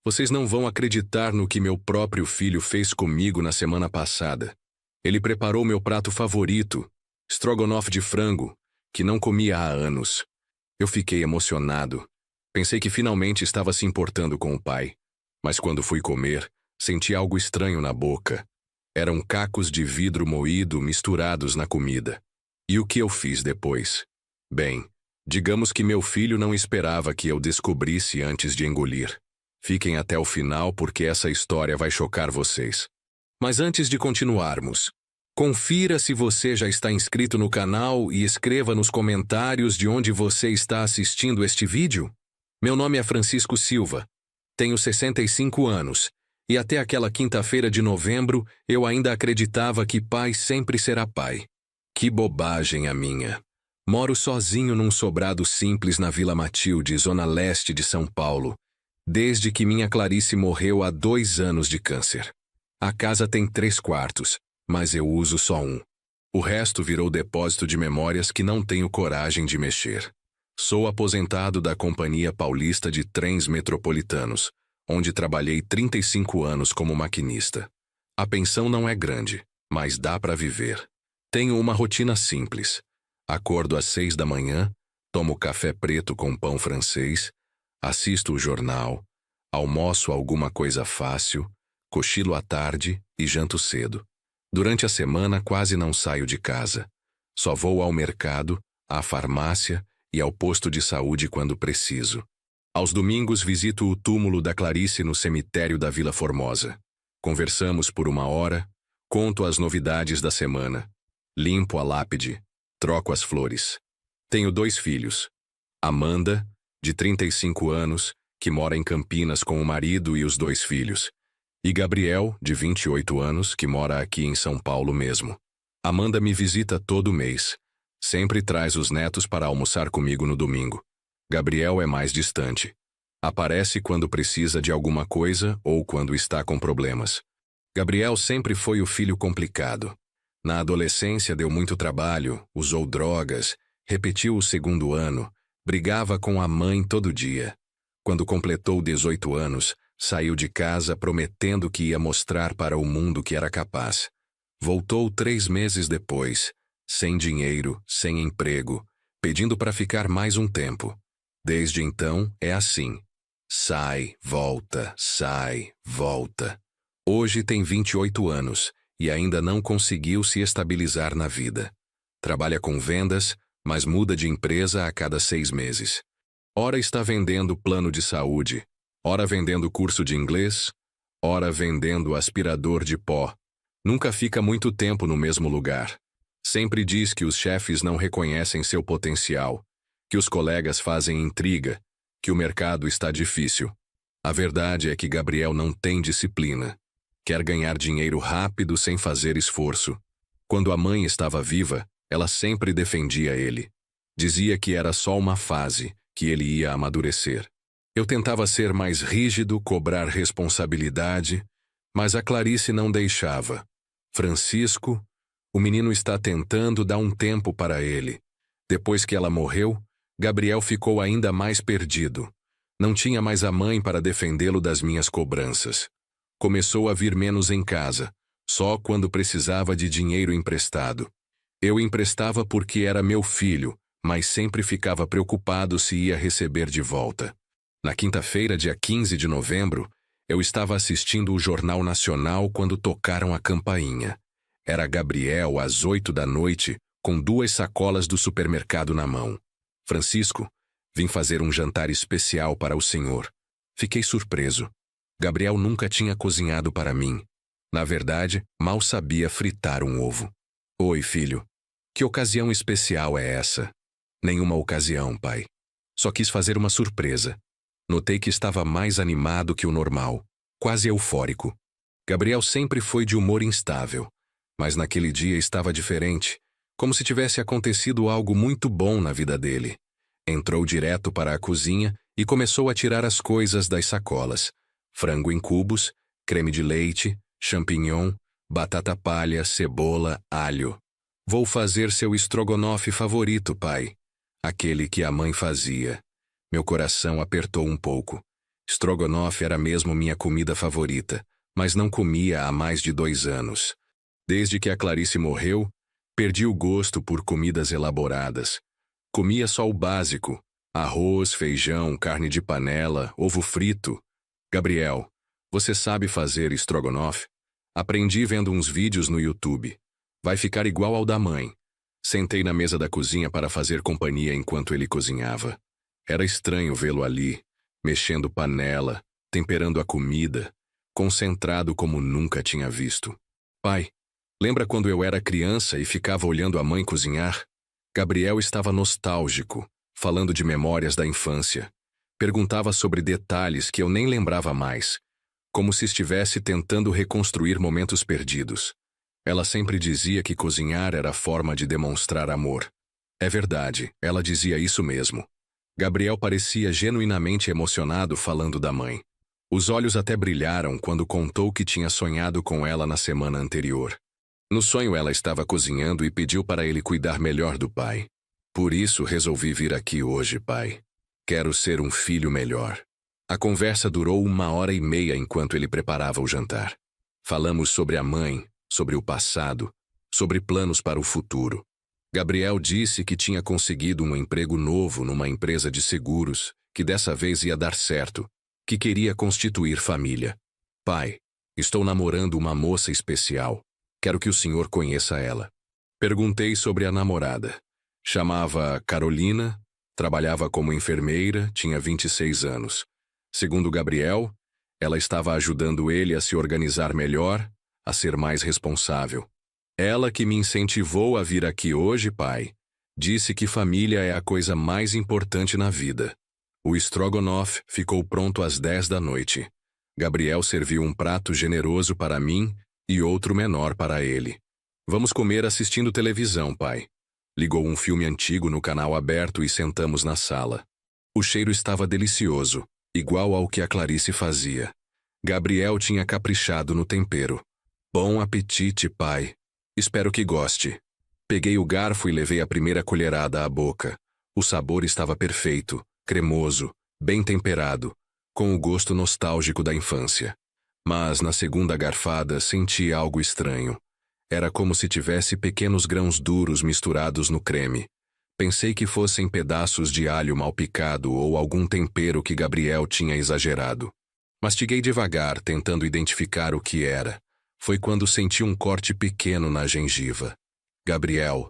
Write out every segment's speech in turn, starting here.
Vocês não vão acreditar no que meu próprio filho fez comigo na semana passada. Ele preparou meu prato favorito, estrogonofe de frango, que não comia há anos. Eu fiquei emocionado. Pensei que finalmente estava se importando com o pai. Mas quando fui comer, senti algo estranho na boca. Eram cacos de vidro moído misturados na comida. E o que eu fiz depois? Bem, digamos que meu filho não esperava que eu descobrisse antes de engolir. Fiquem até o final porque essa história vai chocar vocês. Mas antes de continuarmos, confira se você já está inscrito no canal e escreva nos comentários de onde você está assistindo este vídeo. Meu nome é Francisco Silva, tenho 65 anos, e até aquela quinta-feira de novembro eu ainda acreditava que pai sempre será pai. Que bobagem a minha. Moro sozinho num sobrado simples na Vila Matilde, zona leste de São Paulo, desde que minha Clarice morreu há 2 anos de câncer. A casa tem 3 quartos, mas eu uso só um. O resto virou depósito de memórias que não tenho coragem de mexer. Sou aposentado da Companhia Paulista de Trens Metropolitanos, onde trabalhei 35 anos como maquinista. A pensão não é grande, mas dá para viver. Tenho uma rotina simples. Acordo às 6 da manhã, tomo café preto com pão francês, assisto o jornal, almoço alguma coisa fácil, cochilo à tarde e janto cedo. Durante a semana quase não saio de casa. Só vou ao mercado, à farmácia e ao posto de saúde quando preciso. Aos domingos visito o túmulo da Clarice no cemitério da Vila Formosa. Conversamos por 1 hora, conto as novidades da semana, limpo a lápide, troco as flores. Tenho 2 filhos. Amanda, de 35 anos, que mora em Campinas com o marido e os 2 filhos. E Gabriel, de 28 anos, que mora aqui em São Paulo mesmo. Amanda me visita todo mês. Sempre traz os netos para almoçar comigo no domingo. Gabriel é mais distante. Aparece quando precisa de alguma coisa ou quando está com problemas. Gabriel sempre foi o filho complicado. Na adolescência deu muito trabalho, usou drogas, repetiu o 2º ano, brigava com a mãe todo dia. Quando completou 18 anos, saiu de casa prometendo que ia mostrar para o mundo que era capaz. Voltou 3 meses depois, sem dinheiro, sem emprego, pedindo para ficar mais um tempo. Desde então, é assim. Sai, volta, sai, volta. Hoje tem 28 anos e ainda não conseguiu se estabilizar na vida. Trabalha com vendas, mas muda de empresa a cada 6 meses. Ora está vendendo plano de saúde, ora vendendo curso de inglês, ora vendendo aspirador de pó. Nunca fica muito tempo no mesmo lugar. Sempre diz que os chefes não reconhecem seu potencial, que os colegas fazem intriga, que o mercado está difícil. A verdade é que Gabriel não tem disciplina. Quer ganhar dinheiro rápido sem fazer esforço. Quando a mãe estava viva, ela sempre defendia ele. Dizia que era só uma fase, que ele ia amadurecer. Eu tentava ser mais rígido, cobrar responsabilidade, mas a Clarice não deixava. Francisco, o menino está tentando dar um tempo para ele. Depois que ela morreu, Gabriel ficou ainda mais perdido. Não tinha mais a mãe para defendê-lo das minhas cobranças. Começou a vir menos em casa, só quando precisava de dinheiro emprestado. Eu emprestava porque era meu filho, mas sempre ficava preocupado se ia receber de volta. Na quinta-feira, dia 15 de novembro, eu estava assistindo o Jornal Nacional quando tocaram a campainha. Era Gabriel às 8 da noite, com 2 sacolas do supermercado na mão. Francisco, vim fazer um jantar especial para o senhor. Fiquei surpreso. Gabriel nunca tinha cozinhado para mim. Na verdade, mal sabia fritar um ovo. Oi, filho. Que ocasião especial é essa? Nenhuma ocasião, pai. Só quis fazer uma surpresa. Notei que estava mais animado que o normal, quase eufórico. Gabriel sempre foi de humor instável, mas naquele dia estava diferente, como se tivesse acontecido algo muito bom na vida dele. Entrou direto para a cozinha e começou a tirar as coisas das sacolas. Frango em cubos, creme de leite, champignon, batata palha, cebola, alho. Vou fazer seu estrogonofe favorito, pai. Aquele que a mãe fazia. Meu coração apertou um pouco. Strogonoff era mesmo minha comida favorita, mas não comia há mais de 2 anos. Desde que a Clarice morreu, perdi o gosto por comidas elaboradas. Comia só o básico: arroz, feijão, carne de panela, ovo frito. Gabriel, você sabe fazer estrogonofe? Aprendi vendo uns vídeos no YouTube. Vai ficar igual ao da mãe. Sentei na mesa da cozinha para fazer companhia enquanto ele cozinhava. Era estranho vê-lo ali, mexendo panela, temperando a comida, concentrado como nunca tinha visto. Pai, lembra quando eu era criança e ficava olhando a mãe cozinhar? Gabriel estava nostálgico, falando de memórias da infância. Perguntava sobre detalhes que eu nem lembrava mais, como se estivesse tentando reconstruir momentos perdidos. Ela sempre dizia que cozinhar era forma de demonstrar amor. É verdade, ela dizia isso mesmo. Gabriel parecia genuinamente emocionado falando da mãe. Os olhos até brilharam quando contou que tinha sonhado com ela na semana anterior. No sonho ela estava cozinhando e pediu para ele cuidar melhor do pai. Por isso resolvi vir aqui hoje, pai. Quero ser um filho melhor. A conversa durou 1h30 enquanto ele preparava o jantar. Falamos sobre a mãe, sobre o passado, sobre planos para o futuro. Gabriel disse que tinha conseguido um emprego novo numa empresa de seguros, que dessa vez ia dar certo, que queria constituir família. Pai, estou namorando uma moça especial. Quero que o senhor conheça ela. Perguntei sobre a namorada. Chamava Carolina, trabalhava como enfermeira, tinha 26 anos. Segundo Gabriel, ela estava ajudando ele a se organizar melhor, a ser mais responsável. Ela que me incentivou a vir aqui hoje, pai. Disse que família é a coisa mais importante na vida. O estrogonofe ficou pronto às 10 da noite. Gabriel serviu um prato generoso para mim e outro menor para ele. Vamos comer assistindo televisão, pai. Ligou um filme antigo no canal aberto e sentamos na sala. O cheiro estava delicioso, igual ao que a Clarice fazia. Gabriel tinha caprichado no tempero. Bom apetite, pai. Espero que goste. Peguei o garfo e levei a primeira colherada à boca. O sabor estava perfeito, cremoso, bem temperado, com o gosto nostálgico da infância. Mas na segunda garfada senti algo estranho. Era como se tivesse pequenos grãos duros misturados no creme. Pensei que fossem pedaços de alho mal picado ou algum tempero que Gabriel tinha exagerado. Mastiguei devagar, tentando identificar o que era. Foi quando senti um corte pequeno na gengiva. Gabriel,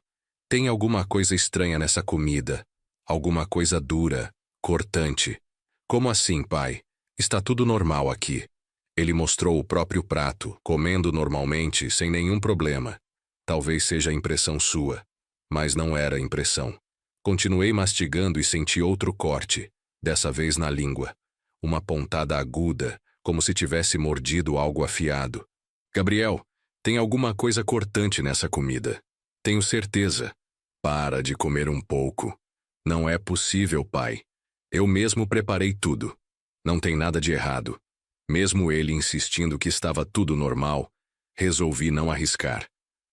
tem alguma coisa estranha nessa comida. Alguma coisa dura, cortante. Como assim, pai? Está tudo normal aqui. Ele mostrou o próprio prato, comendo normalmente, sem nenhum problema. Talvez seja impressão sua, mas não era impressão. Continuei mastigando e senti outro corte, dessa vez na língua. Uma pontada aguda, como se tivesse mordido algo afiado. Gabriel, tem alguma coisa cortante nessa comida. Tenho certeza. Para de comer um pouco. Não é possível, pai. Eu mesmo preparei tudo. Não tem nada de errado. Mesmo ele insistindo que estava tudo normal, resolvi não arriscar.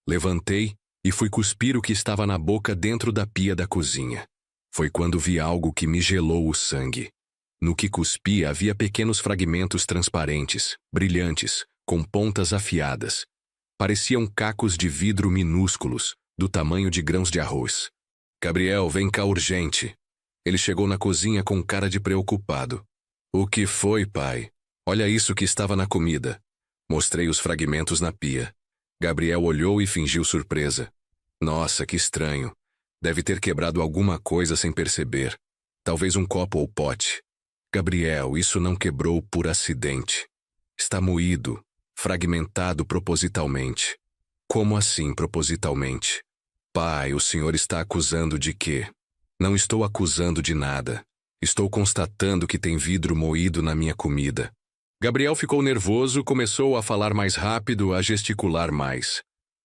Levantei e fui cuspir o que estava na boca dentro da pia da cozinha. Foi quando vi algo que me gelou o sangue. No que cuspi havia pequenos fragmentos transparentes, brilhantes, com pontas afiadas. Pareciam cacos de vidro minúsculos, do tamanho de grãos de arroz. Gabriel, vem cá urgente. Ele chegou na cozinha com cara de preocupado. O que foi, pai? Olha isso que estava na comida. Mostrei os fragmentos na pia. Gabriel olhou e fingiu surpresa. Nossa, que estranho. Deve ter quebrado alguma coisa sem perceber. Talvez um copo ou pote. Gabriel, isso não quebrou por acidente. Está moído, fragmentado propositalmente. Como assim propositalmente? Pai, o senhor está acusando de quê? Não estou acusando de nada. Estou constatando que tem vidro moído na minha comida. Gabriel ficou nervoso, começou a falar mais rápido, a gesticular mais.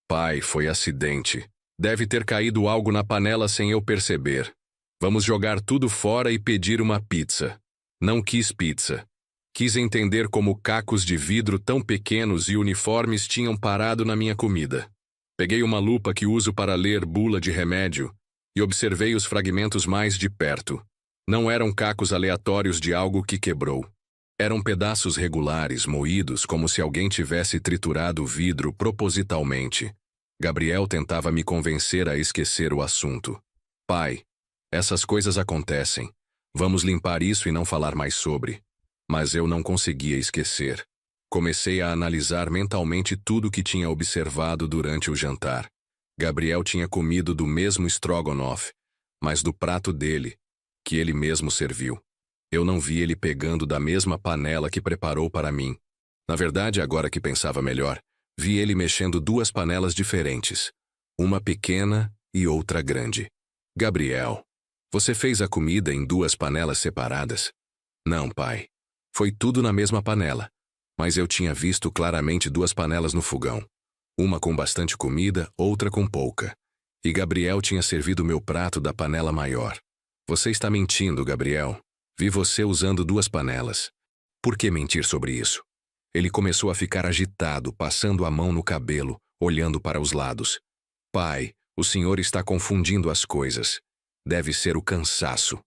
Pai, foi acidente. Deve ter caído algo na panela sem eu perceber. Vamos jogar tudo fora e pedir uma pizza. Não quis pizza. Quis entender como cacos de vidro tão pequenos e uniformes tinham parado na minha comida. Peguei uma lupa que uso para ler bula de remédio e observei os fragmentos mais de perto. Não eram cacos aleatórios de algo que quebrou. Eram pedaços regulares, moídos, como se alguém tivesse triturado o vidro propositalmente. Gabriel tentava me convencer a esquecer o assunto. Pai, essas coisas acontecem. Vamos limpar isso e não falar mais sobre. Mas eu não conseguia esquecer. Comecei a analisar mentalmente tudo o que tinha observado durante o jantar. Gabriel tinha comido do mesmo estrogonofe, mas do prato dele, que ele mesmo serviu. Eu não vi ele pegando da mesma panela que preparou para mim. Na verdade, agora que pensava melhor, vi ele mexendo duas panelas diferentes, uma pequena e outra grande. Gabriel, você fez a comida em duas panelas separadas? Não, pai. Foi tudo na mesma panela, mas eu tinha visto claramente duas panelas no fogão. Uma com bastante comida, outra com pouca. E Gabriel tinha servido meu prato da panela maior. Você está mentindo, Gabriel. Vi você usando duas panelas. Por que mentir sobre isso? Ele começou a ficar agitado, passando a mão no cabelo, olhando para os lados. Pai, o senhor está confundindo as coisas. Deve ser o cansaço.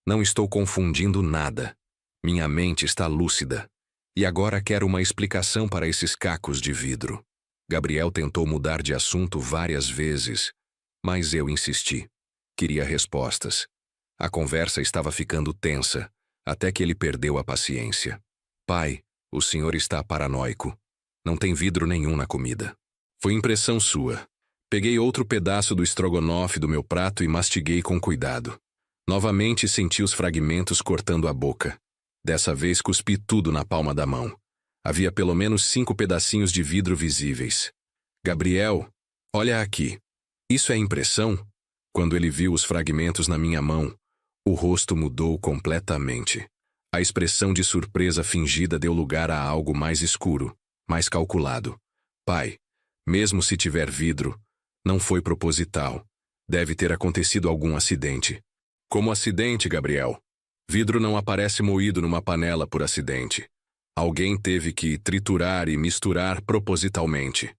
Não estou confundindo nada. Minha mente está lúcida. E agora quero uma explicação para esses cacos de vidro. Gabriel tentou mudar de assunto várias vezes, mas eu insisti. Queria respostas. A conversa estava ficando tensa, até que ele perdeu a paciência. Pai, o senhor está paranoico. Não tem vidro nenhum na comida. Foi impressão sua. Peguei outro pedaço do estrogonofe do meu prato e mastiguei com cuidado. Novamente senti os fragmentos cortando a boca. Dessa vez cuspi tudo na palma da mão. Havia pelo menos 5 pedacinhos de vidro visíveis. Gabriel, olha aqui. Isso é impressão? Quando ele viu os fragmentos na minha mão, o rosto mudou completamente. A expressão de surpresa fingida deu lugar a algo mais escuro, mais calculado. Pai, mesmo se tiver vidro, não foi proposital. Deve ter acontecido algum acidente. Como acidente, Gabriel? Vidro não aparece moído numa panela por acidente. Alguém teve que triturar e misturar propositalmente.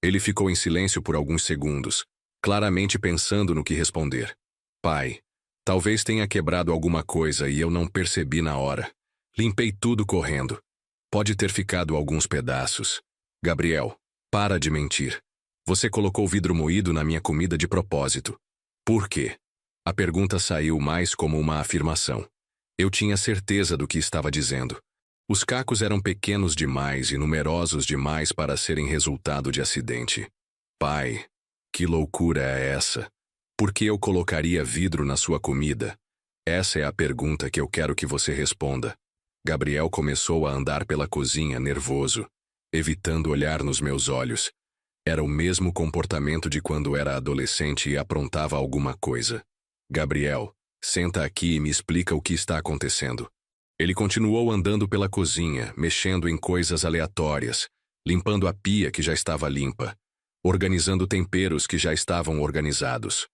Ele ficou em silêncio por alguns segundos, claramente pensando no que responder. Pai, talvez tenha quebrado alguma coisa e eu não percebi na hora. Limpei tudo correndo. Pode ter ficado alguns pedaços. Gabriel, para de mentir. Você colocou vidro moído na minha comida de propósito. Por quê? A pergunta saiu mais como uma afirmação. Eu tinha certeza do que estava dizendo. Os cacos eram pequenos demais e numerosos demais para serem resultado de acidente. Pai, que loucura é essa? Por que eu colocaria vidro na sua comida? Essa é a pergunta que eu quero que você responda. Gabriel começou a andar pela cozinha, nervoso, evitando olhar nos meus olhos. Era o mesmo comportamento de quando era adolescente e aprontava alguma coisa. Gabriel, senta aqui e me explica o que está acontecendo. Ele continuou andando pela cozinha, mexendo em coisas aleatórias, limpando a pia que já estava limpa, organizando temperos que já estavam organizados.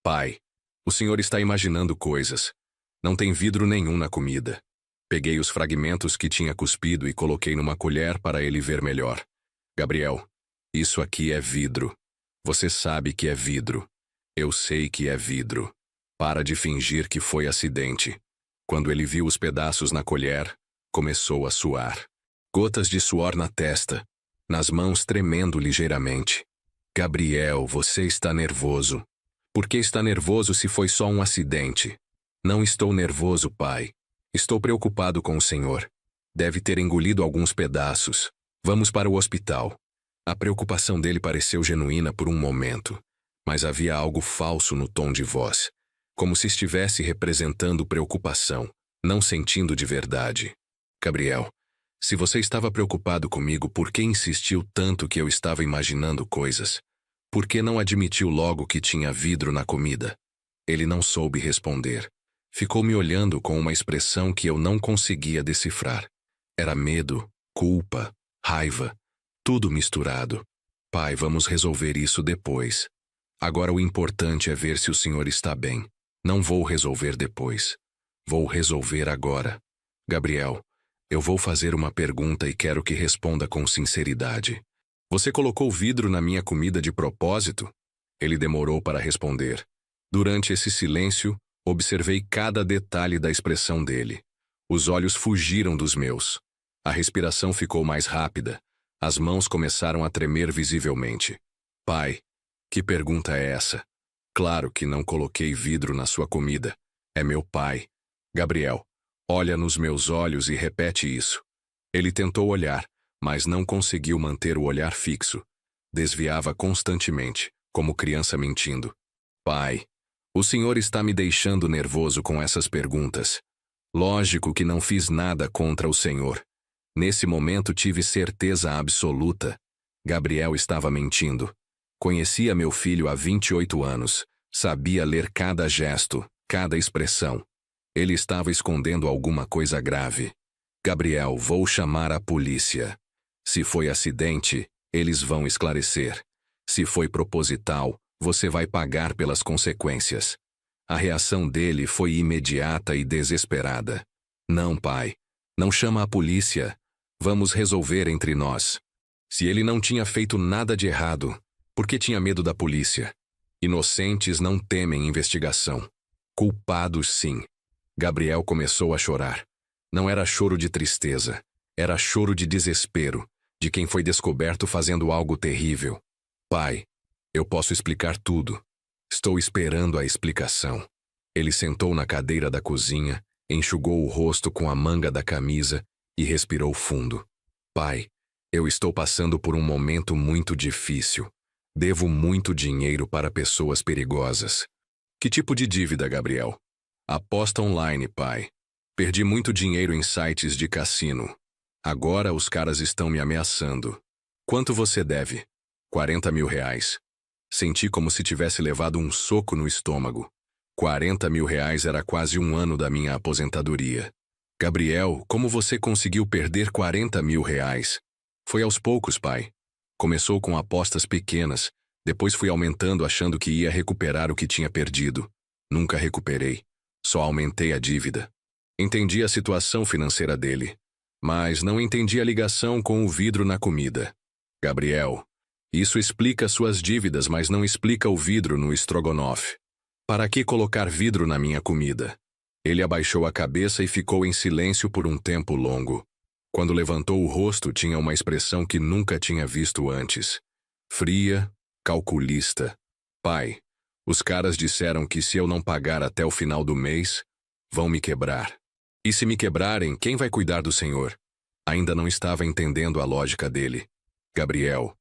Pai, o senhor está imaginando coisas. Não tem vidro nenhum na comida. Peguei os fragmentos que tinha cuspido e coloquei numa colher para ele ver melhor. Gabriel, isso aqui é vidro. Você sabe que é vidro. Eu sei que é vidro. Para de fingir que foi acidente. Quando ele viu os pedaços na colher, começou a suar. Gotas de suor na testa, nas mãos tremendo ligeiramente. Gabriel, você está nervoso. Por que está nervoso se foi só um acidente? Não estou nervoso, pai. Estou preocupado com o senhor. Deve ter engolido alguns pedaços. Vamos para o hospital. A preocupação dele pareceu genuína por um momento, mas havia algo falso no tom de voz. Como se estivesse representando preocupação, não sentindo de verdade. Gabriel, se você estava preocupado comigo, por que insistiu tanto que eu estava imaginando coisas? Por que não admitiu logo que tinha vidro na comida? Ele não soube responder. Ficou me olhando com uma expressão que eu não conseguia decifrar. Era medo, culpa, raiva, tudo misturado. Pai, vamos resolver isso depois. Agora o importante é ver se o senhor está bem. Não vou resolver depois. Vou resolver agora. Gabriel, eu vou fazer uma pergunta e quero que responda com sinceridade. Você colocou vidro na minha comida de propósito? Ele demorou para responder. Durante esse silêncio, observei cada detalhe da expressão dele. Os olhos fugiram dos meus. A respiração ficou mais rápida. As mãos começaram a tremer visivelmente. Pai, que pergunta é essa? Claro que não coloquei vidro na sua comida. É meu pai. Gabriel, olha nos meus olhos e repete isso. Ele tentou olhar, mas não conseguiu manter o olhar fixo. Desviava constantemente, como criança mentindo. Pai, o senhor está me deixando nervoso com essas perguntas. Lógico que não fiz nada contra o senhor. Nesse momento tive certeza absoluta. Gabriel estava mentindo. Conhecia meu filho há 28 anos. Sabia ler cada gesto, cada expressão. Ele estava escondendo alguma coisa grave. Gabriel, vou chamar a polícia. Se foi acidente, eles vão esclarecer. Se foi proposital, você vai pagar pelas consequências. A reação dele foi imediata e desesperada. Não, pai. Não chama a polícia. Vamos resolver entre nós. Se ele não tinha feito nada de errado, por que tinha medo da polícia? Inocentes não temem investigação. Culpados, sim. Gabriel começou a chorar. Não era choro de tristeza. Era choro de desespero, de quem foi descoberto fazendo algo terrível. Pai, eu posso explicar tudo. Estou esperando a explicação. Ele sentou na cadeira da cozinha, enxugou o rosto com a manga da camisa e respirou fundo. Pai, eu estou passando por um momento muito difícil. Devo muito dinheiro para pessoas perigosas. Que tipo de dívida, Gabriel? Aposta online, pai. Perdi muito dinheiro em sites de cassino. Agora os caras estão me ameaçando. Quanto você deve? 40 mil reais. Senti como se tivesse levado um soco no estômago. 40 mil reais era quase um ano da minha aposentadoria. Gabriel, como você conseguiu perder 40 mil reais? Foi aos poucos, pai. Começou com apostas pequenas, depois fui aumentando achando que ia recuperar o que tinha perdido. Nunca recuperei. Só aumentei a dívida. Entendi a situação financeira dele, mas não entendi a ligação com o vidro na comida. Gabriel, isso explica suas dívidas, mas não explica o vidro no estrogonofe. Para que colocar vidro na minha comida? Ele abaixou a cabeça e ficou em silêncio por um tempo longo. Quando levantou o rosto, tinha uma expressão que nunca tinha visto antes. Fria, calculista. Pai, os caras disseram que se eu não pagar até o final do mês, vão me quebrar. E se me quebrarem, quem vai cuidar do senhor? Ainda não estava entendendo a lógica dele. Gabriel,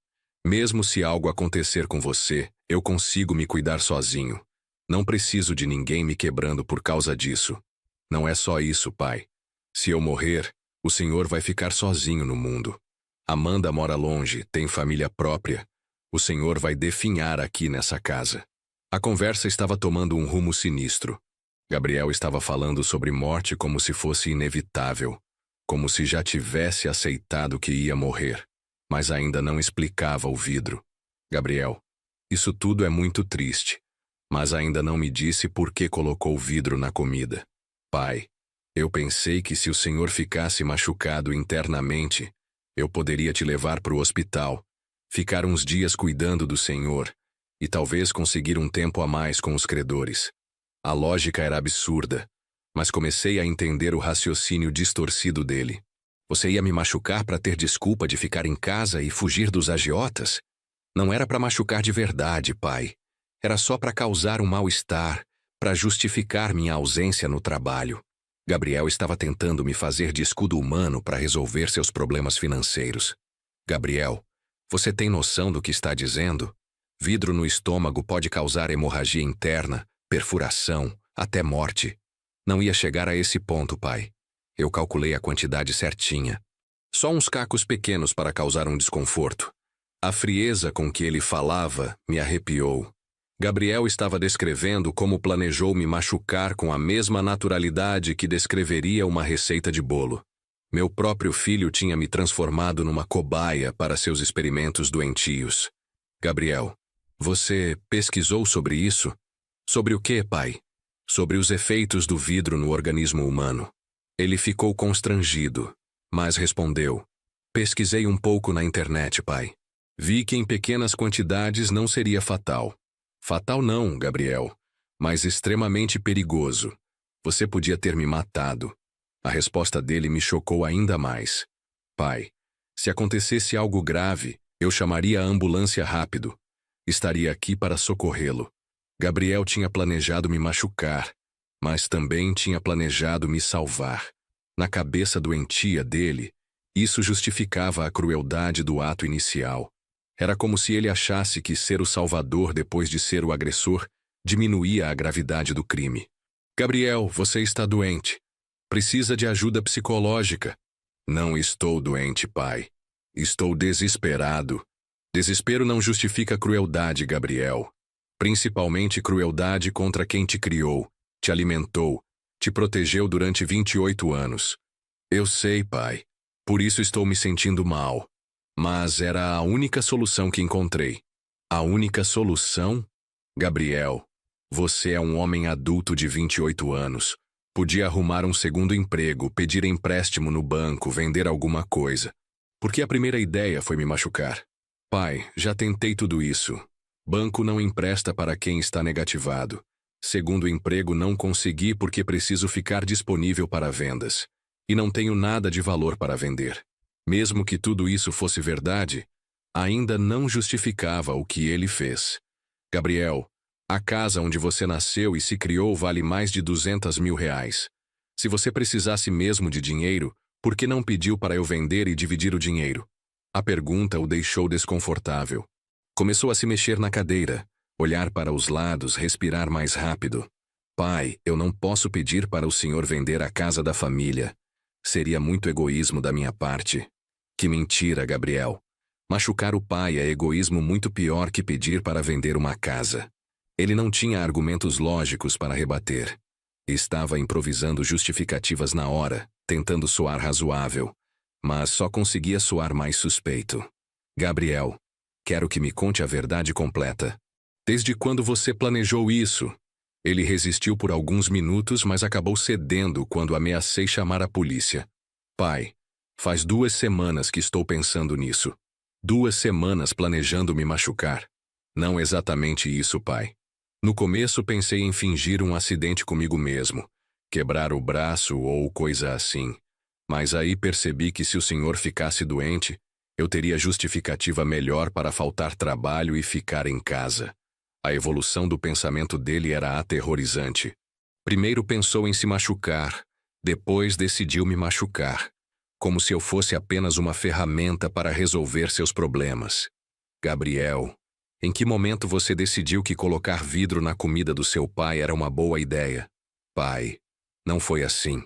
mesmo se algo acontecer com você, eu consigo me cuidar sozinho. Não preciso de ninguém me quebrando por causa disso. Não é só isso, pai. Se eu morrer, o senhor vai ficar sozinho no mundo. Amanda mora longe, tem família própria. O senhor vai definhar aqui nessa casa. A conversa estava tomando um rumo sinistro. Gabriel estava falando sobre morte como se fosse inevitável, como se já tivesse aceitado que ia morrer, mas ainda não explicava o vidro. Gabriel, isso tudo é muito triste, mas ainda não me disse por que colocou vidro na comida. Pai, eu pensei que se o senhor ficasse machucado internamente, eu poderia te levar para o hospital, ficar uns dias cuidando do senhor e talvez conseguir um tempo a mais com os credores. A lógica era absurda, mas comecei a entender o raciocínio distorcido dele. Você ia me machucar para ter desculpa de ficar em casa e fugir dos agiotas? Não era para machucar de verdade, pai. Era só para causar um mal-estar, para justificar minha ausência no trabalho. Gabriel estava tentando me fazer de escudo humano para resolver seus problemas financeiros. Gabriel, você tem noção do que está dizendo? Vidro no estômago pode causar hemorragia interna, perfuração, até morte. Não ia chegar a esse ponto, pai. Eu calculei a quantidade certinha. Só uns cacos pequenos para causar um desconforto. A frieza com que ele falava me arrepiou. Gabriel estava descrevendo como planejou me machucar com a mesma naturalidade que descreveria uma receita de bolo. Meu próprio filho tinha me transformado numa cobaia para seus experimentos doentios. Gabriel, você pesquisou sobre isso? Sobre o quê, pai? Sobre os efeitos do vidro no organismo humano. Ele ficou constrangido, mas respondeu. Pesquisei um pouco na internet, pai. Vi que em pequenas quantidades não seria fatal. Fatal não, Gabriel, mas extremamente perigoso. Você podia ter me matado. A resposta dele me chocou ainda mais. Pai, se acontecesse algo grave, eu chamaria a ambulância rápido. Estaria aqui para socorrê-lo. Gabriel tinha planejado me machucar, mas também tinha planejado me salvar. Na cabeça doentia dele, isso justificava a crueldade do ato inicial. Era como se ele achasse que ser o salvador depois de ser o agressor diminuía a gravidade do crime. Gabriel, você está doente. Precisa de ajuda psicológica. Não estou doente, pai. Estou desesperado. Desespero não justifica crueldade, Gabriel. Principalmente crueldade contra quem te criou, te alimentou, te protegeu durante 28 anos. Eu sei, pai. Por isso estou me sentindo mal. Mas era a única solução que encontrei. A única solução? Gabriel, você é um homem adulto de 28 anos. Podia arrumar um segundo emprego, pedir empréstimo no banco, vender alguma coisa. Porque a primeira ideia foi me machucar. Pai, já tentei tudo isso. Banco não empresta para quem está negativado. Segundo emprego não consegui porque preciso ficar disponível para vendas. E não tenho nada de valor para vender. Mesmo que tudo isso fosse verdade, ainda não justificava o que ele fez. Gabriel, a casa onde você nasceu e se criou vale mais de 200 mil reais. Se você precisasse mesmo de dinheiro, por que não pediu para eu vender e dividir o dinheiro? A pergunta o deixou desconfortável. Começou a se mexer na cadeira, olhar para os lados, respirar mais rápido. Pai, eu não posso pedir para o senhor vender a casa da família. Seria muito egoísmo da minha parte. Que mentira, Gabriel. Machucar o pai é egoísmo muito pior que pedir para vender uma casa. Ele não tinha argumentos lógicos para rebater. Estava improvisando justificativas na hora, tentando soar razoável, mas só conseguia soar mais suspeito. Gabriel, quero que me conte a verdade completa. Desde quando você planejou isso? Ele resistiu por alguns minutos, mas acabou cedendo quando ameacei chamar a polícia. Pai, faz 2 semanas que estou pensando nisso. 2 semanas planejando me machucar. Não exatamente isso, pai. No começo pensei em fingir um acidente comigo mesmo, quebrar o braço ou coisa assim. Mas aí percebi que se o senhor ficasse doente, eu teria justificativa melhor para faltar trabalho e ficar em casa. A evolução do pensamento dele era aterrorizante. Primeiro pensou em se machucar, depois decidiu me machucar. Como se eu fosse apenas uma ferramenta para resolver seus problemas. Gabriel, em que momento você decidiu que colocar vidro na comida do seu pai era uma boa ideia? Pai, não foi assim.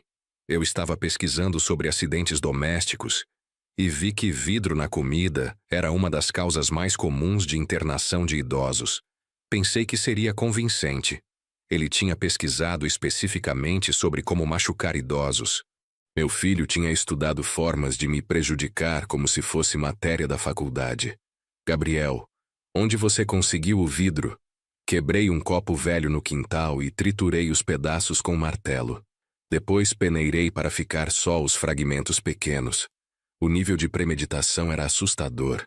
Eu estava pesquisando sobre acidentes domésticos e vi que vidro na comida era uma das causas mais comuns de internação de idosos. Pensei que seria convincente. Ele tinha pesquisado especificamente sobre como machucar idosos. Meu filho tinha estudado formas de me prejudicar como se fosse matéria da faculdade. Gabriel, onde você conseguiu o vidro? Quebrei um copo velho no quintal e triturei os pedaços com um martelo. Depois peneirei para ficar só os fragmentos pequenos. O nível de premeditação era assustador.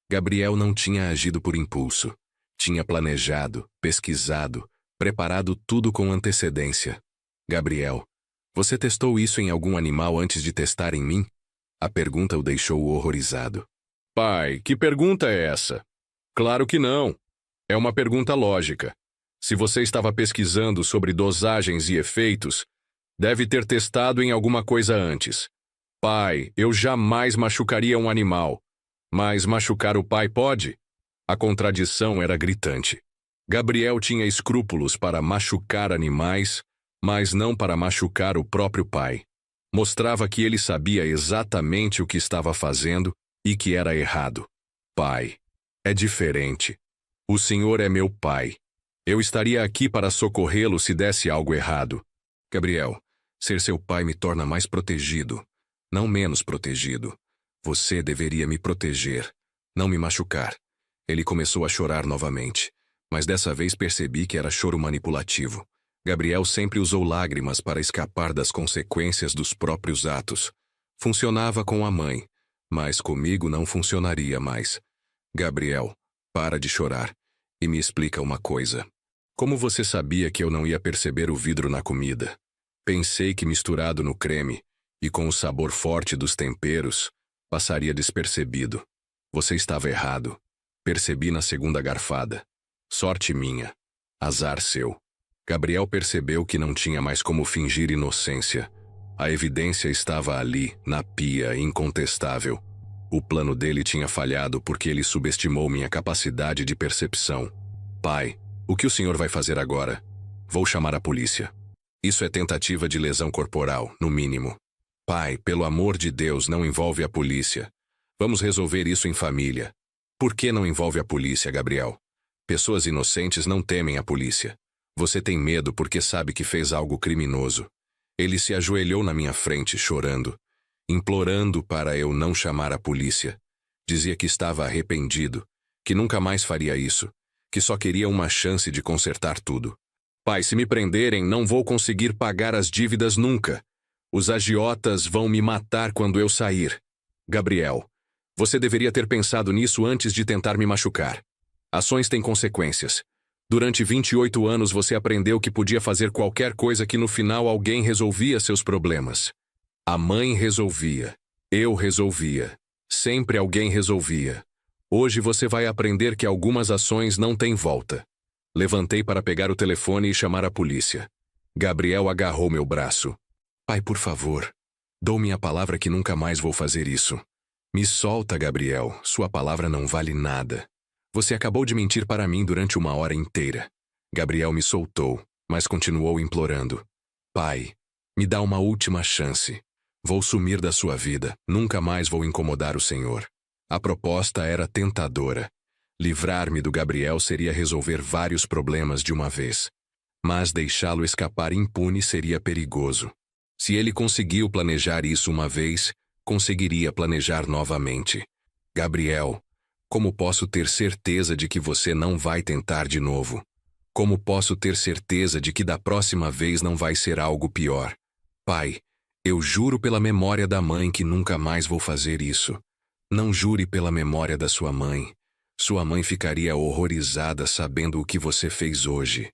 Gabriel não tinha agido por impulso. Tinha planejado, pesquisado, preparado tudo com antecedência. Gabriel, você testou isso em algum animal antes de testar em mim? A pergunta o deixou horrorizado. Pai, que pergunta é essa? Claro que não. É uma pergunta lógica. Se você estava pesquisando sobre dosagens e efeitos, deve ter testado em alguma coisa antes. Pai, eu jamais machucaria um animal. Mas machucar o pai pode? A contradição era gritante. Gabriel tinha escrúpulos para machucar animais, mas não para machucar o próprio pai. Mostrava que ele sabia exatamente o que estava fazendo e que era errado. Pai, é diferente. O senhor é meu pai. Eu estaria aqui para socorrê-lo se desse algo errado. Gabriel, ser seu pai me torna mais protegido, não menos protegido. Você deveria me proteger, não me machucar. Ele começou a chorar novamente, mas dessa vez percebi que era choro manipulativo. Gabriel sempre usou lágrimas para escapar das consequências dos próprios atos. Funcionava com a mãe, mas comigo não funcionaria mais. Gabriel, para de chorar e me explica uma coisa. Como você sabia que eu não ia perceber o vidro na comida? Pensei que misturado no creme e com o sabor forte dos temperos, Passaria despercebido. Você estava errado. Percebi na segunda garfada. Sorte minha. Azar seu. Gabriel percebeu que não tinha mais como fingir inocência. A evidência estava ali, na pia, incontestável. O plano dele tinha falhado porque ele subestimou minha capacidade de percepção. Pai, o que o senhor vai fazer agora? Vou chamar a polícia. Isso é tentativa de lesão corporal, no mínimo. Pai, pelo amor de Deus, não envolve a polícia. Vamos resolver isso em família. Por que não envolve a polícia, Gabriel? Pessoas inocentes não temem a polícia. Você tem medo porque sabe que fez algo criminoso. Ele se ajoelhou na minha frente, chorando, implorando para eu não chamar a polícia. Dizia que estava arrependido, que nunca mais faria isso, que só queria uma chance de consertar tudo. Pai, se me prenderem, não vou conseguir pagar as dívidas nunca. Os agiotas vão me matar quando eu sair. Gabriel, você deveria ter pensado nisso antes de tentar me machucar. Ações têm consequências. Durante 28 anos você aprendeu que podia fazer qualquer coisa que no final alguém resolvia seus problemas. A mãe resolvia. Eu resolvia. Sempre alguém resolvia. Hoje você vai aprender que algumas ações não têm volta. Levantei para pegar o telefone e chamar a polícia. Gabriel agarrou meu braço. Pai, por favor. Dou minha palavra que nunca mais vou fazer isso. Me solta, Gabriel. Sua palavra não vale nada. Você acabou de mentir para mim durante 1 hora inteira. Gabriel me soltou, mas continuou implorando. Pai, me dá uma última chance. Vou sumir da sua vida. Nunca mais vou incomodar o Senhor. A proposta era tentadora. Livrar-me do Gabriel seria resolver vários problemas de uma vez. Mas deixá-lo escapar impune seria perigoso. Se ele conseguiu planejar isso uma vez, conseguiria planejar novamente. Gabriel, como posso ter certeza de que você não vai tentar de novo? Como posso ter certeza de que da próxima vez não vai ser algo pior? Pai, eu juro pela memória da mãe que nunca mais vou fazer isso. Não jure pela memória da sua mãe. Sua mãe ficaria horrorizada sabendo o que você fez hoje.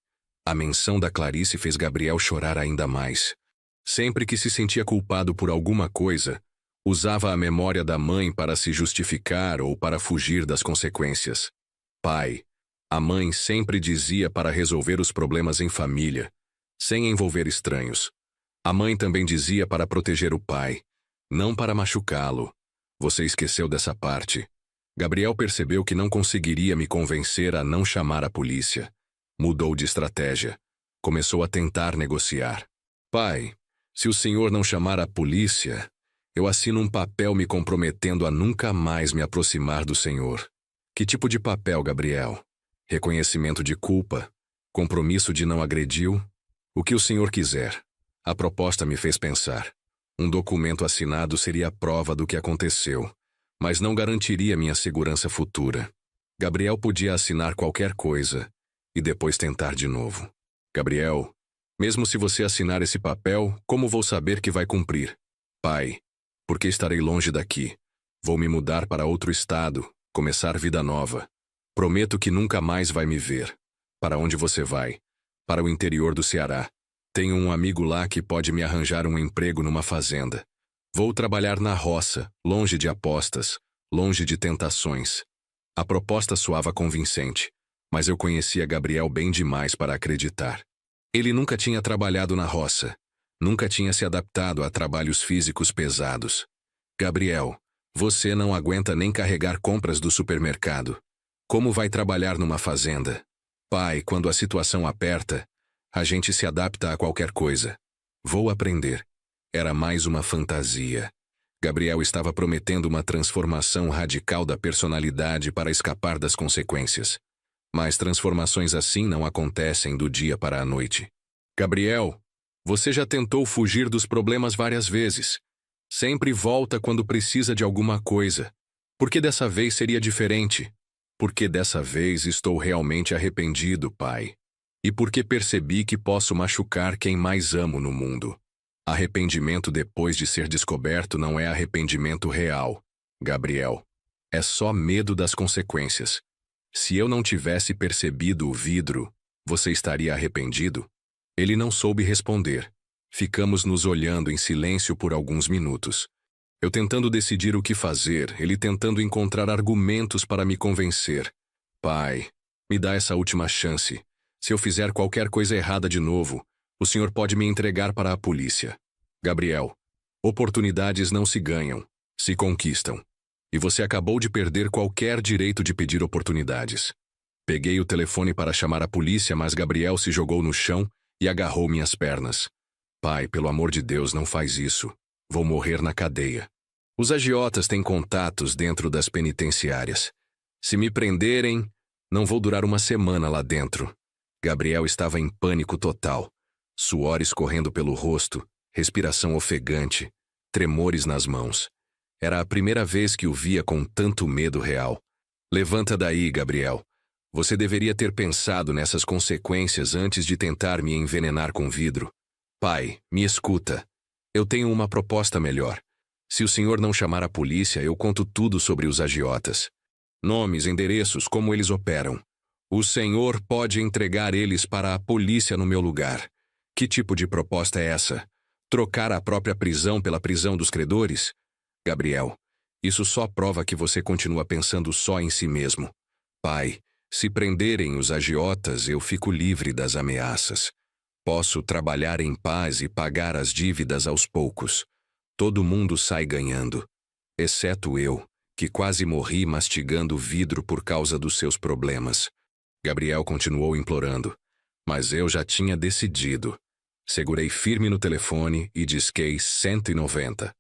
A menção da Clarice fez Gabriel chorar ainda mais. Sempre que se sentia culpado por alguma coisa, usava a memória da mãe para se justificar ou para fugir das consequências. Pai, a mãe sempre dizia para resolver os problemas em família, sem envolver estranhos. A mãe também dizia para proteger o pai, não para machucá-lo. Você esqueceu dessa parte. Gabriel percebeu que não conseguiria me convencer a não chamar a polícia. Mudou de estratégia. Começou a tentar negociar. Pai, se o senhor não chamar a polícia, eu assino um papel me comprometendo a nunca mais me aproximar do senhor. Que tipo de papel, Gabriel? Reconhecimento de culpa? Compromisso de não agredi-o? O que o senhor quiser. A proposta me fez pensar. Um documento assinado seria a prova do que aconteceu, mas não garantiria minha segurança futura. Gabriel podia assinar qualquer coisa e depois tentar de novo. Gabriel, mesmo se você assinar esse papel, como vou saber que vai cumprir? Pai, porque estarei longe daqui. Vou me mudar para outro estado, começar vida nova. Prometo que nunca mais vai me ver. Para onde você vai? Para o interior do Ceará. Tenho um amigo lá que pode me arranjar um emprego numa fazenda. Vou trabalhar na roça, longe de apostas, longe de tentações. A proposta soava convincente, mas eu conhecia Gabriel bem demais para acreditar. Ele nunca tinha trabalhado na roça. Nunca tinha se adaptado a trabalhos físicos pesados. Gabriel, você não aguenta nem carregar compras do supermercado. Como vai trabalhar numa fazenda? Pai, quando a situação aperta, a gente se adapta a qualquer coisa. Vou aprender. Era mais uma fantasia. Gabriel estava prometendo uma transformação radical da personalidade para escapar das consequências. Mas transformações assim não acontecem do dia para a noite. Gabriel, você já tentou fugir dos problemas várias vezes. Sempre volta quando precisa de alguma coisa. Por que dessa vez seria diferente? Porque dessa vez estou realmente arrependido, pai. E porque percebi que posso machucar quem mais amo no mundo. Arrependimento depois de ser descoberto não é arrependimento real, Gabriel. É só medo das consequências. Se eu não tivesse percebido o vidro, você estaria arrependido? Ele não soube responder. Ficamos nos olhando em silêncio por alguns minutos. Eu tentando decidir o que fazer, ele tentando encontrar argumentos para me convencer. Pai, me dá essa última chance. Se eu fizer qualquer coisa errada de novo, o senhor pode me entregar para a polícia. Gabriel, oportunidades não se ganham, se conquistam. E você acabou de perder qualquer direito de pedir oportunidades. Peguei o telefone para chamar a polícia, mas Gabriel se jogou no chão e agarrou minhas pernas. Pai, pelo amor de Deus, não faz isso. Vou morrer na cadeia. Os agiotas têm contatos dentro das penitenciárias. Se me prenderem, não vou durar uma semana lá dentro. Gabriel estava em pânico total. Suor escorrendo pelo rosto, respiração ofegante, tremores nas mãos. Era a primeira vez que o via com tanto medo real. Levanta daí, Gabriel. Você deveria ter pensado nessas consequências antes de tentar me envenenar com vidro. Pai, me escuta. Eu tenho uma proposta melhor. Se o senhor não chamar a polícia, eu conto tudo sobre os agiotas. Nomes, endereços, como eles operam. O senhor pode entregar eles para a polícia no meu lugar. Que tipo de proposta é essa? Trocar a própria prisão pela prisão dos credores? Gabriel, isso só prova que você continua pensando só em si mesmo. Pai, se prenderem os agiotas, eu fico livre das ameaças. Posso trabalhar em paz e pagar as dívidas aos poucos. Todo mundo sai ganhando. Exceto eu, que quase morri mastigando vidro por causa dos seus problemas. Gabriel continuou implorando. Mas eu já tinha decidido. Segurei firme no telefone e disquei 190.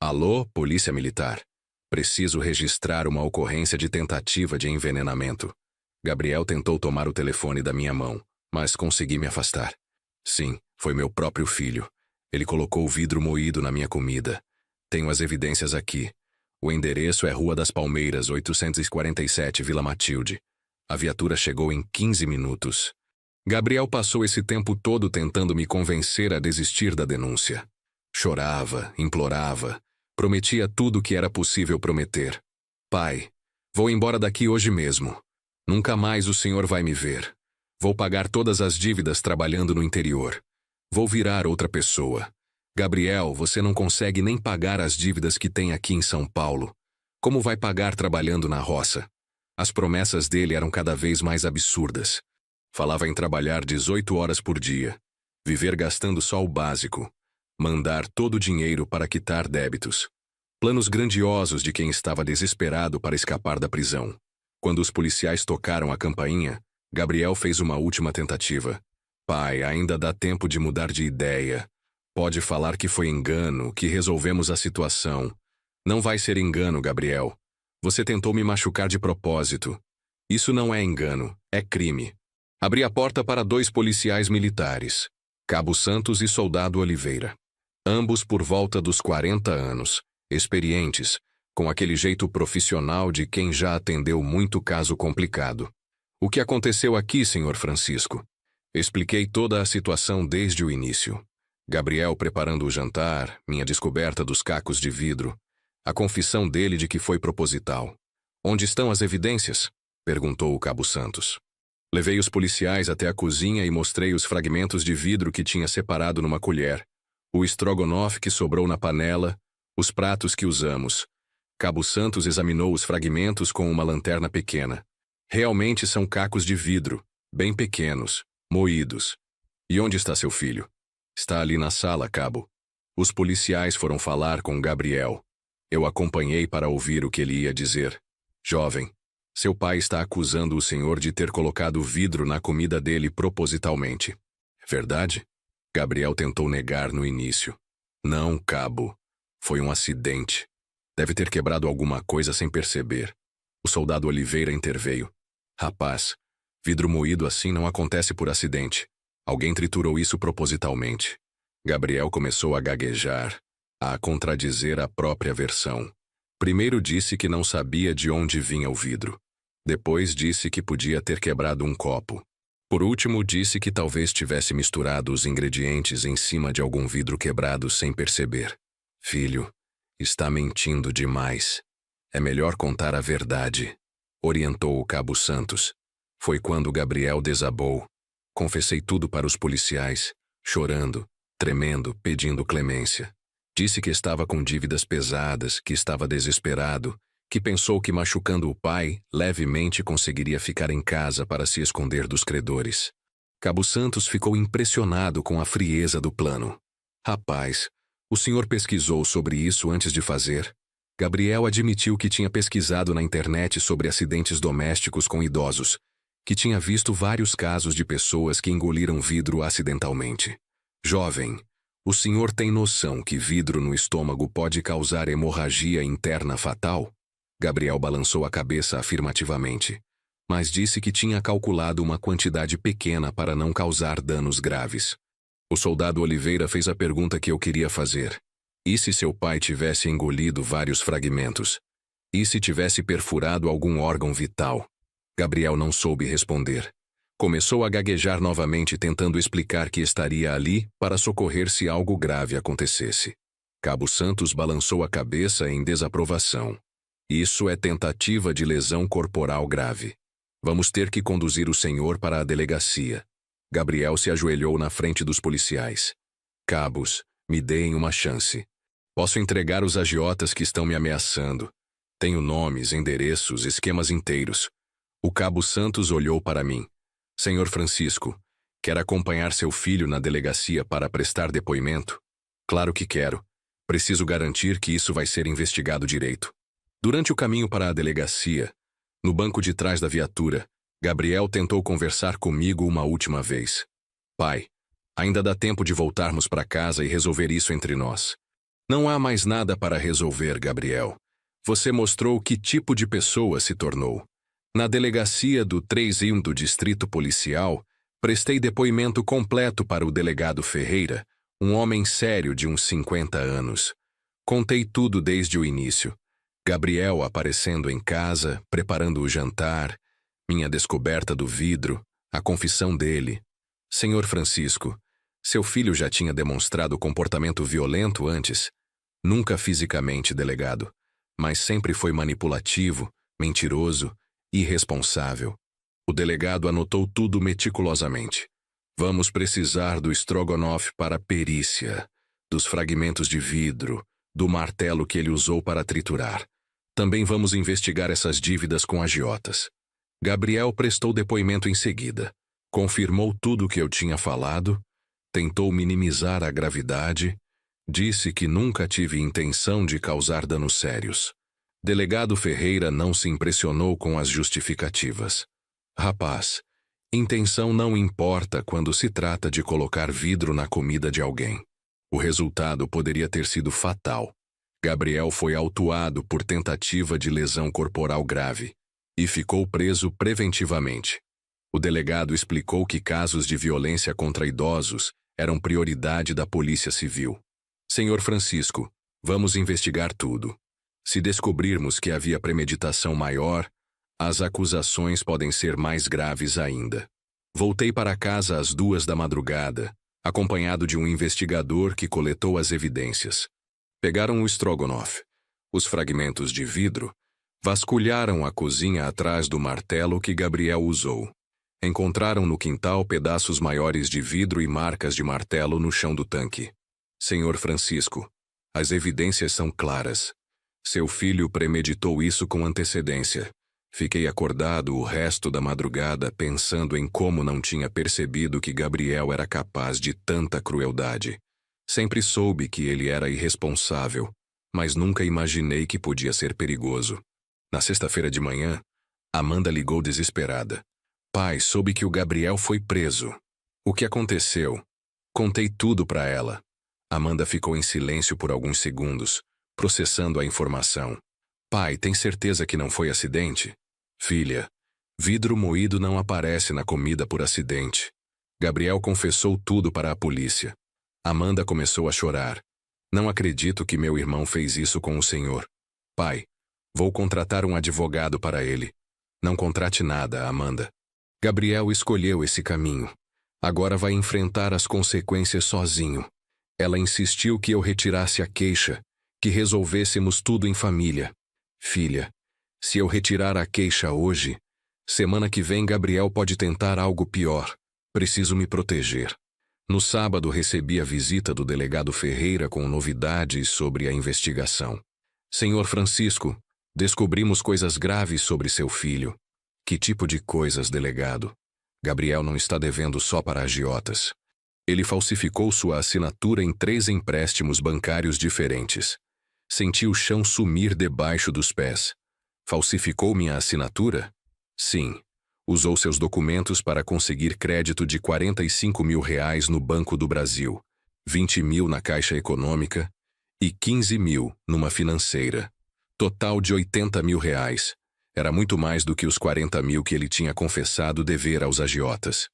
Alô, Polícia Militar. Preciso registrar uma ocorrência de tentativa de envenenamento. Gabriel tentou tomar o telefone da minha mão, mas consegui me afastar. Sim, foi meu próprio filho. Ele colocou o vidro moído na minha comida. Tenho as evidências aqui. O endereço é Rua das Palmeiras, 847, Vila Matilde. A viatura chegou em 15 minutos. Gabriel passou esse tempo todo tentando me convencer a desistir da denúncia. Chorava, implorava, prometia tudo o que era possível prometer. Pai, vou embora daqui hoje mesmo. Nunca mais o senhor vai me ver. Vou pagar todas as dívidas trabalhando no interior. Vou virar outra pessoa. Gabriel, você não consegue nem pagar as dívidas que tem aqui em São Paulo. Como vai pagar trabalhando na roça? As promessas dele eram cada vez mais absurdas. Falava em trabalhar 18 horas por dia, viver gastando só o básico, mandar todo o dinheiro para quitar débitos. Planos grandiosos de quem estava desesperado para escapar da prisão. Quando os policiais tocaram a campainha, Gabriel fez uma última tentativa. Pai, ainda dá tempo de mudar de ideia. Pode falar que foi engano, que resolvemos a situação. Não vai ser engano, Gabriel. Você tentou me machucar de propósito. Isso não é engano, é crime. Abri a porta para 2 policiais militares, Cabo Santos e Soldado Oliveira. Ambos por volta dos 40 anos, experientes, com aquele jeito profissional de quem já atendeu muito caso complicado. O que aconteceu aqui, senhor Francisco? Expliquei toda a situação desde o início. Gabriel preparando o jantar, minha descoberta dos cacos de vidro, a confissão dele de que foi proposital. Onde estão as evidências? Perguntou o Cabo Santos. Levei os policiais até a cozinha e mostrei os fragmentos de vidro que tinha separado numa colher, o estrogonofe que sobrou na panela, os pratos que usamos. Cabo Santos examinou os fragmentos com uma lanterna pequena. Realmente são cacos de vidro, bem pequenos, moídos. E onde está seu filho? Está ali na sala, Cabo. Os policiais foram falar com Gabriel. Eu acompanhei para ouvir o que ele ia dizer. Jovem, seu pai está acusando o senhor de ter colocado vidro na comida dele propositalmente. É verdade? Gabriel tentou negar no início. Não, Cabo. Foi um acidente. Deve ter quebrado alguma coisa sem perceber. O soldado Oliveira interveio. Rapaz, vidro moído assim não acontece por acidente. Alguém triturou isso propositalmente. Gabriel começou a gaguejar, a contradizer a própria versão. Primeiro disse que não sabia de onde vinha o vidro. Depois disse que podia ter quebrado um copo. Por último, disse que talvez tivesse misturado os ingredientes em cima de algum vidro quebrado sem perceber. Filho, está mentindo demais. É melhor contar a verdade, orientou o Cabo Santos. Foi quando Gabriel desabou. Confessei tudo para os policiais, chorando, tremendo, pedindo clemência. Disse que estava com dívidas pesadas, que estava desesperado, que pensou que machucando o pai, levemente conseguiria ficar em casa para se esconder dos credores. Cabo Santos ficou impressionado com a frieza do plano. Rapaz, o senhor pesquisou sobre isso antes de fazer? Gabriel admitiu que tinha pesquisado na internet sobre acidentes domésticos com idosos, que tinha visto vários casos de pessoas que engoliram vidro acidentalmente. Jovem, o senhor tem noção que vidro no estômago pode causar hemorragia interna fatal? Gabriel balançou a cabeça afirmativamente, mas disse que tinha calculado uma quantidade pequena para não causar danos graves. O soldado Oliveira fez a pergunta que eu queria fazer. E se seu pai tivesse engolido vários fragmentos? E se tivesse perfurado algum órgão vital? Gabriel não soube responder. Começou a gaguejar novamente, tentando explicar que estaria ali para socorrer se algo grave acontecesse. Cabo Santos balançou a cabeça em desaprovação. Isso é tentativa de lesão corporal grave. Vamos ter que conduzir o senhor para a delegacia. Gabriel se ajoelhou na frente dos policiais. Cabos, me deem uma chance. Posso entregar os agiotas que estão me ameaçando. Tenho nomes, endereços, esquemas inteiros. O Cabo Santos olhou para mim. Senhor Francisco, quer acompanhar seu filho na delegacia para prestar depoimento? Claro que quero. Preciso garantir que isso vai ser investigado direito. Durante o caminho para a delegacia, no banco de trás da viatura, Gabriel tentou conversar comigo uma última vez. Pai, ainda dá tempo de voltarmos para casa e resolver isso entre nós. Não há mais nada para resolver, Gabriel. Você mostrou que tipo de pessoa se tornou. Na delegacia do 3I do Distrito Policial, prestei depoimento completo para o delegado Ferreira, um homem sério de uns 50 anos. Contei tudo desde o início. Gabriel aparecendo em casa, preparando o jantar, minha descoberta do vidro, a confissão dele. Senhor Francisco, seu filho já tinha demonstrado comportamento violento antes? Nunca fisicamente, delegado, mas sempre foi manipulativo, mentiroso, irresponsável. O delegado anotou tudo meticulosamente. Vamos precisar do estrogonofe para perícia, dos fragmentos de vidro, do martelo que ele usou para triturar. Também vamos investigar essas dívidas com agiotas. Gabriel prestou depoimento em seguida. Confirmou tudo o que eu tinha falado, tentou minimizar a gravidade, disse que nunca tive intenção de causar danos sérios. Delegado Ferreira não se impressionou com as justificativas. Rapaz, intenção não importa quando se trata de colocar vidro na comida de alguém. O resultado poderia ter sido fatal. Gabriel foi autuado por tentativa de lesão corporal grave e ficou preso preventivamente. O delegado explicou que casos de violência contra idosos eram prioridade da Polícia Civil. Senhor Francisco, vamos investigar tudo. Se descobrirmos que havia premeditação maior, as acusações podem ser mais graves ainda. Voltei para casa às 2 da madrugada, acompanhado de um investigador que coletou as evidências. Pegaram o estrogonofe, os fragmentos de vidro, vasculharam a cozinha atrás do martelo que Gabriel usou. Encontraram no quintal pedaços maiores de vidro e marcas de martelo no chão do tanque. Senhor Francisco, as evidências são claras. Seu filho premeditou isso com antecedência. Fiquei acordado o resto da madrugada pensando em como não tinha percebido que Gabriel era capaz de tanta crueldade. Sempre soube que ele era irresponsável, mas nunca imaginei que podia ser perigoso. Na sexta-feira de manhã, Amanda ligou desesperada. Pai, soube que o Gabriel foi preso. O que aconteceu? Contei tudo para ela. Amanda ficou em silêncio por alguns segundos, processando a informação. Pai, tem certeza que não foi acidente? Filha, vidro moído não aparece na comida por acidente. Gabriel confessou tudo para a polícia. Amanda começou a chorar. Não acredito que meu irmão fez isso com o senhor. Pai, vou contratar um advogado para ele. Não contrate nada, Amanda. Gabriel escolheu esse caminho. Agora vai enfrentar as consequências sozinho. Ela insistiu que eu retirasse a queixa, que resolvêssemos tudo em família. Filha, se eu retirar a queixa hoje, semana que vem Gabriel pode tentar algo pior. Preciso me proteger. No sábado, recebi a visita do delegado Ferreira com novidades sobre a investigação. Senhor Francisco, descobrimos coisas graves sobre seu filho. Que tipo de coisas, delegado? Gabriel não está devendo só para agiotas. Ele falsificou sua assinatura em 3 empréstimos bancários diferentes. Senti o chão sumir debaixo dos pés. Falsificou minha assinatura? Sim. Usou seus documentos para conseguir crédito de R$ 45 mil no Banco do Brasil, 20 mil na Caixa Econômica e 15 mil numa financeira. Total de R$ 80 mil. Era muito mais do que os 40 mil que ele tinha confessado dever aos agiotas.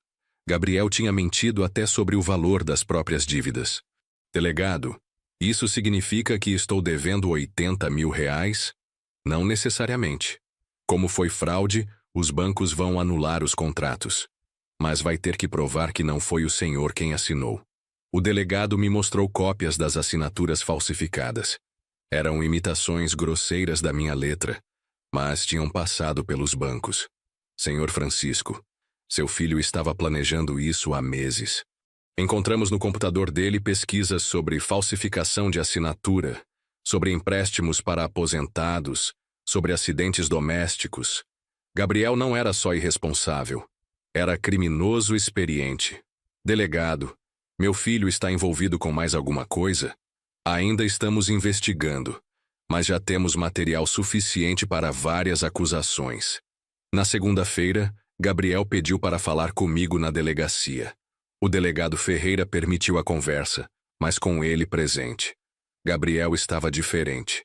Gabriel tinha mentido até sobre o valor das próprias dívidas. Delegado, isso significa que estou devendo R$ 80 mil? Não necessariamente. Como foi fraude, os bancos vão anular os contratos. Mas vai ter que provar que não foi o senhor quem assinou. O delegado me mostrou cópias das assinaturas falsificadas. Eram imitações grosseiras da minha letra, mas tinham passado pelos bancos. Senhor Francisco, seu filho estava planejando isso há meses. Encontramos no computador dele pesquisas sobre falsificação de assinatura, sobre empréstimos para aposentados, sobre acidentes domésticos. Gabriel não era só irresponsável, era criminoso experiente. Delegado, meu filho está envolvido com mais alguma coisa? Ainda estamos investigando, mas já temos material suficiente para várias acusações. Na segunda-feira, Gabriel pediu para falar comigo na delegacia. O delegado Ferreira permitiu a conversa, mas com ele presente. Gabriel estava diferente.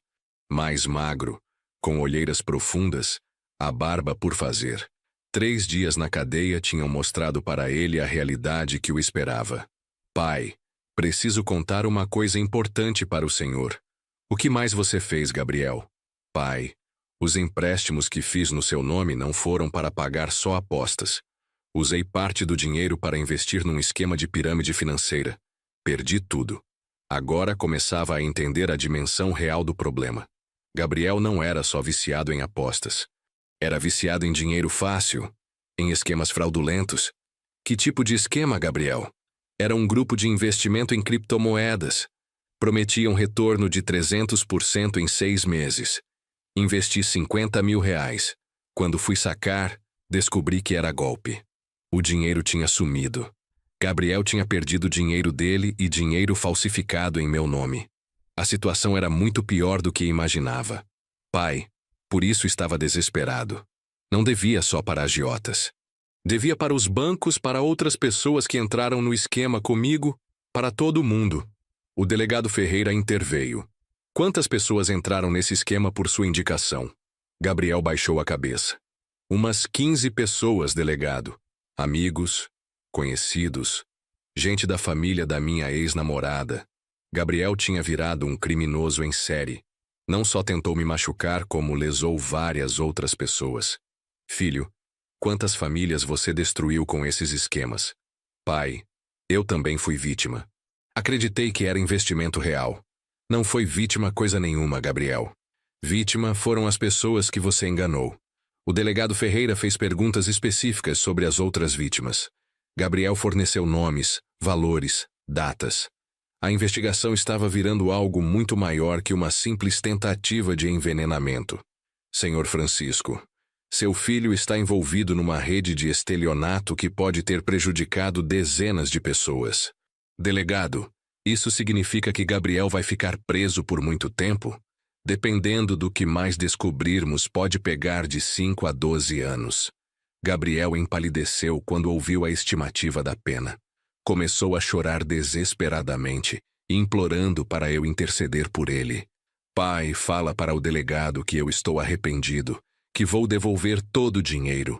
Mais magro, com olheiras profundas, a barba por fazer. 3 dias na cadeia tinham mostrado para ele a realidade que o esperava. Pai, preciso contar uma coisa importante para o senhor. O que mais você fez, Gabriel? Pai, os empréstimos que fiz no seu nome não foram para pagar só apostas. Usei parte do dinheiro para investir num esquema de pirâmide financeira. Perdi tudo. Agora começava a entender a dimensão real do problema. Gabriel não era só viciado em apostas. Era viciado em dinheiro fácil, em esquemas fraudulentos. Que tipo de esquema, Gabriel? Era um grupo de investimento em criptomoedas. Prometiam retorno de 300% em 6 meses. Investi R$ 50 mil. Quando fui sacar, descobri que era golpe. O dinheiro tinha sumido. Gabriel tinha perdido dinheiro dele e dinheiro falsificado em meu nome. A situação era muito pior do que imaginava. Pai, por isso estava desesperado. Não devia só para agiotas. Devia para os bancos, para outras pessoas que entraram no esquema comigo, para todo mundo. O delegado Ferreira interveio. Quantas pessoas entraram nesse esquema por sua indicação? Gabriel baixou a cabeça. Umas 15 pessoas, delegado. Amigos, conhecidos, gente da família da minha ex-namorada. Gabriel tinha virado um criminoso em série. Não só tentou me machucar, como lesou várias outras pessoas. Filho, quantas famílias você destruiu com esses esquemas? Pai, eu também fui vítima. Acreditei que era investimento real. Não foi vítima coisa nenhuma, Gabriel. Vítima foram as pessoas que você enganou. O delegado Ferreira fez perguntas específicas sobre as outras vítimas. Gabriel forneceu nomes, valores, datas. A investigação estava virando algo muito maior que uma simples tentativa de envenenamento. Senhor Francisco, seu filho está envolvido numa rede de estelionato que pode ter prejudicado dezenas de pessoas. Delegado, isso significa que Gabriel vai ficar preso por muito tempo? Dependendo do que mais descobrirmos, pode pegar de 5 a 12 anos. Gabriel empalideceu quando ouviu a estimativa da pena. Começou a chorar desesperadamente, implorando para eu interceder por ele. Pai, fala para o delegado que eu estou arrependido, que vou devolver todo o dinheiro.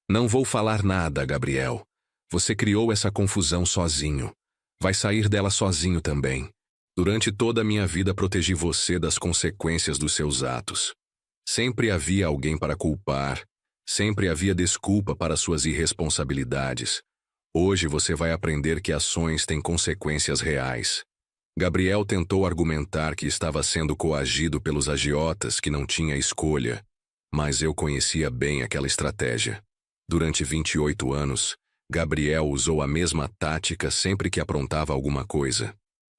Não vou falar nada, Gabriel. Você criou essa confusão sozinho. Vai sair dela sozinho também. Durante toda a minha vida protegi você das consequências dos seus atos. Sempre havia alguém para culpar. Sempre havia desculpa para suas irresponsabilidades. Hoje você vai aprender que ações têm consequências reais. Gabriel tentou argumentar que estava sendo coagido pelos agiotas, que não tinha escolha. Mas eu conhecia bem aquela estratégia. Durante 28 anos, Gabriel usou a mesma tática sempre que aprontava alguma coisa.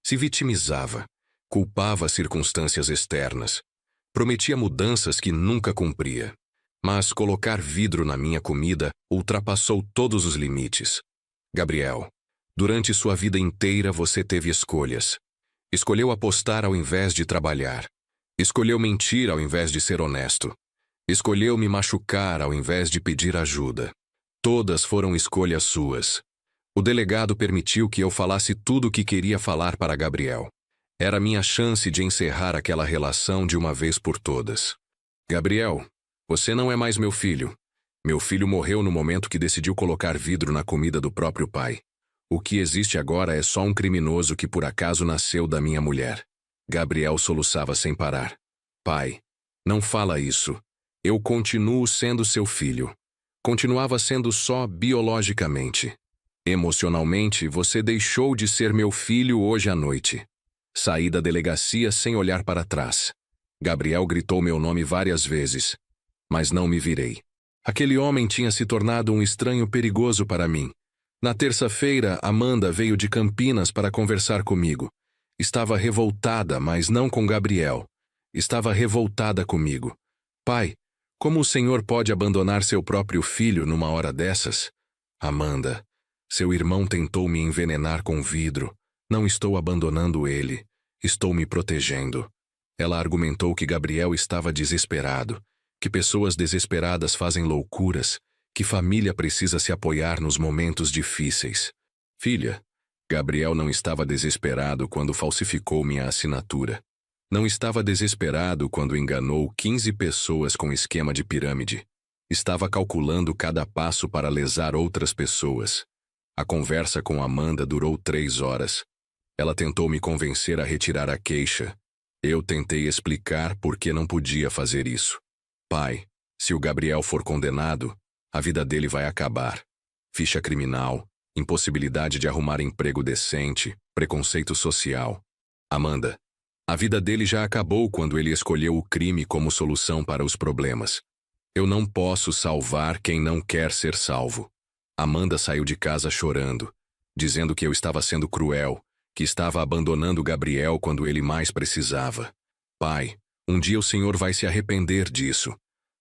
Se vitimizava, culpava circunstâncias externas, prometia mudanças que nunca cumpria. Mas colocar vidro na minha comida ultrapassou todos os limites. Gabriel, durante sua vida inteira você teve escolhas. Escolheu apostar ao invés de trabalhar. Escolheu mentir ao invés de ser honesto. Escolheu me machucar ao invés de pedir ajuda. Todas foram escolhas suas. O delegado permitiu que eu falasse tudo o que queria falar para Gabriel. Era minha chance de encerrar aquela relação de uma vez por todas. Gabriel, você não é mais meu filho. Meu filho morreu no momento que decidiu colocar vidro na comida do próprio pai. O que existe agora é só um criminoso que por acaso nasceu da minha mulher. Gabriel soluçava sem parar. Pai, não fala isso. Eu continuo sendo seu filho. Continuava sendo só biologicamente. Emocionalmente, você deixou de ser meu filho hoje à noite. Saí da delegacia sem olhar para trás. Gabriel gritou meu nome várias vezes, mas não me virei. Aquele homem tinha se tornado um estranho perigoso para mim. Na terça-feira, Amanda veio de Campinas para conversar comigo. Estava revoltada, mas não com Gabriel. Estava revoltada comigo. Pai, como o senhor pode abandonar seu próprio filho numa hora dessas? Amanda, seu irmão tentou me envenenar com vidro. Não estou abandonando ele. Estou me protegendo. Ela argumentou que Gabriel estava desesperado, que pessoas desesperadas fazem loucuras, que família precisa se apoiar nos momentos difíceis. Filha, Gabriel não estava desesperado quando falsificou minha assinatura. Não estava desesperado quando enganou 15 pessoas com esquema de pirâmide. Estava calculando cada passo para lesar outras pessoas. A conversa com Amanda durou 3 horas. Ela tentou me convencer a retirar a queixa. Eu tentei explicar por que não podia fazer isso. Pai, se o Gabriel for condenado, a vida dele vai acabar. Ficha criminal, impossibilidade de arrumar emprego decente, preconceito social. Amanda, a vida dele já acabou quando ele escolheu o crime como solução para os problemas. Eu não posso salvar quem não quer ser salvo. Amanda saiu de casa chorando, dizendo que eu estava sendo cruel, que estava abandonando Gabriel quando ele mais precisava. Pai, um dia o senhor vai se arrepender disso.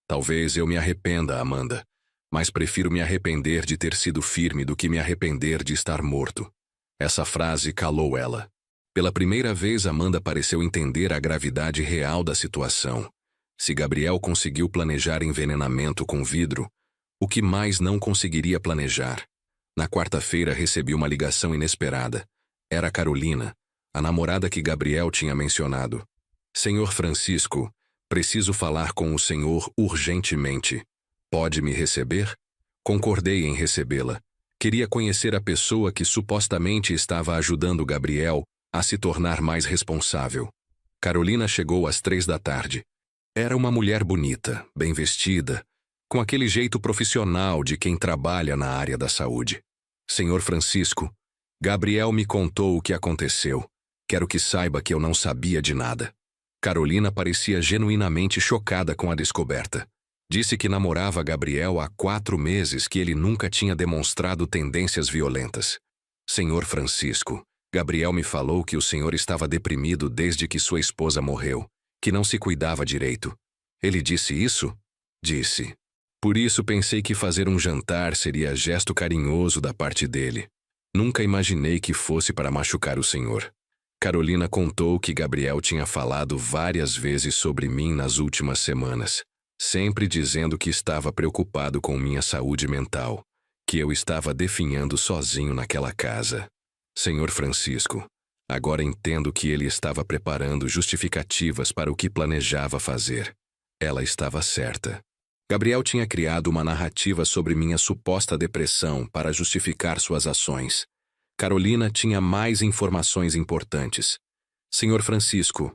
Talvez eu me arrependa, Amanda, mas prefiro me arrepender de ter sido firme do que me arrepender de estar morto. Essa frase calou ela. Pela primeira vez, Amanda pareceu entender a gravidade real da situação. Se Gabriel conseguiu planejar envenenamento com vidro, o que mais não conseguiria planejar? Na quarta-feira recebi uma ligação inesperada. Era Carolina, a namorada que Gabriel tinha mencionado. Senhor Francisco, preciso falar com o senhor urgentemente. Pode me receber? Concordei em recebê-la. Queria conhecer a pessoa que supostamente estava ajudando Gabriel a se tornar mais responsável. Carolina chegou às 3 da tarde. Era uma mulher bonita, bem vestida, com aquele jeito profissional de quem trabalha na área da saúde. Senhor Francisco, Gabriel me contou o que aconteceu. Quero que saiba que eu não sabia de nada. Carolina parecia genuinamente chocada com a descoberta. Disse que namorava Gabriel há 4 meses, que ele nunca tinha demonstrado tendências violentas. Senhor Francisco, Gabriel me falou que o senhor estava deprimido desde que sua esposa morreu, que não se cuidava direito. Ele disse isso? Disse. Por isso pensei que fazer um jantar seria gesto carinhoso da parte dele. Nunca imaginei que fosse para machucar o senhor. Carolina contou que Gabriel tinha falado várias vezes sobre mim nas últimas semanas, sempre dizendo que estava preocupado com minha saúde mental, que eu estava definhando sozinho naquela casa. Senhor Francisco, agora entendo que ele estava preparando justificativas para o que planejava fazer. Ela estava certa. Gabriel tinha criado uma narrativa sobre minha suposta depressão para justificar suas ações. Carolina tinha mais informações importantes. Senhor Francisco,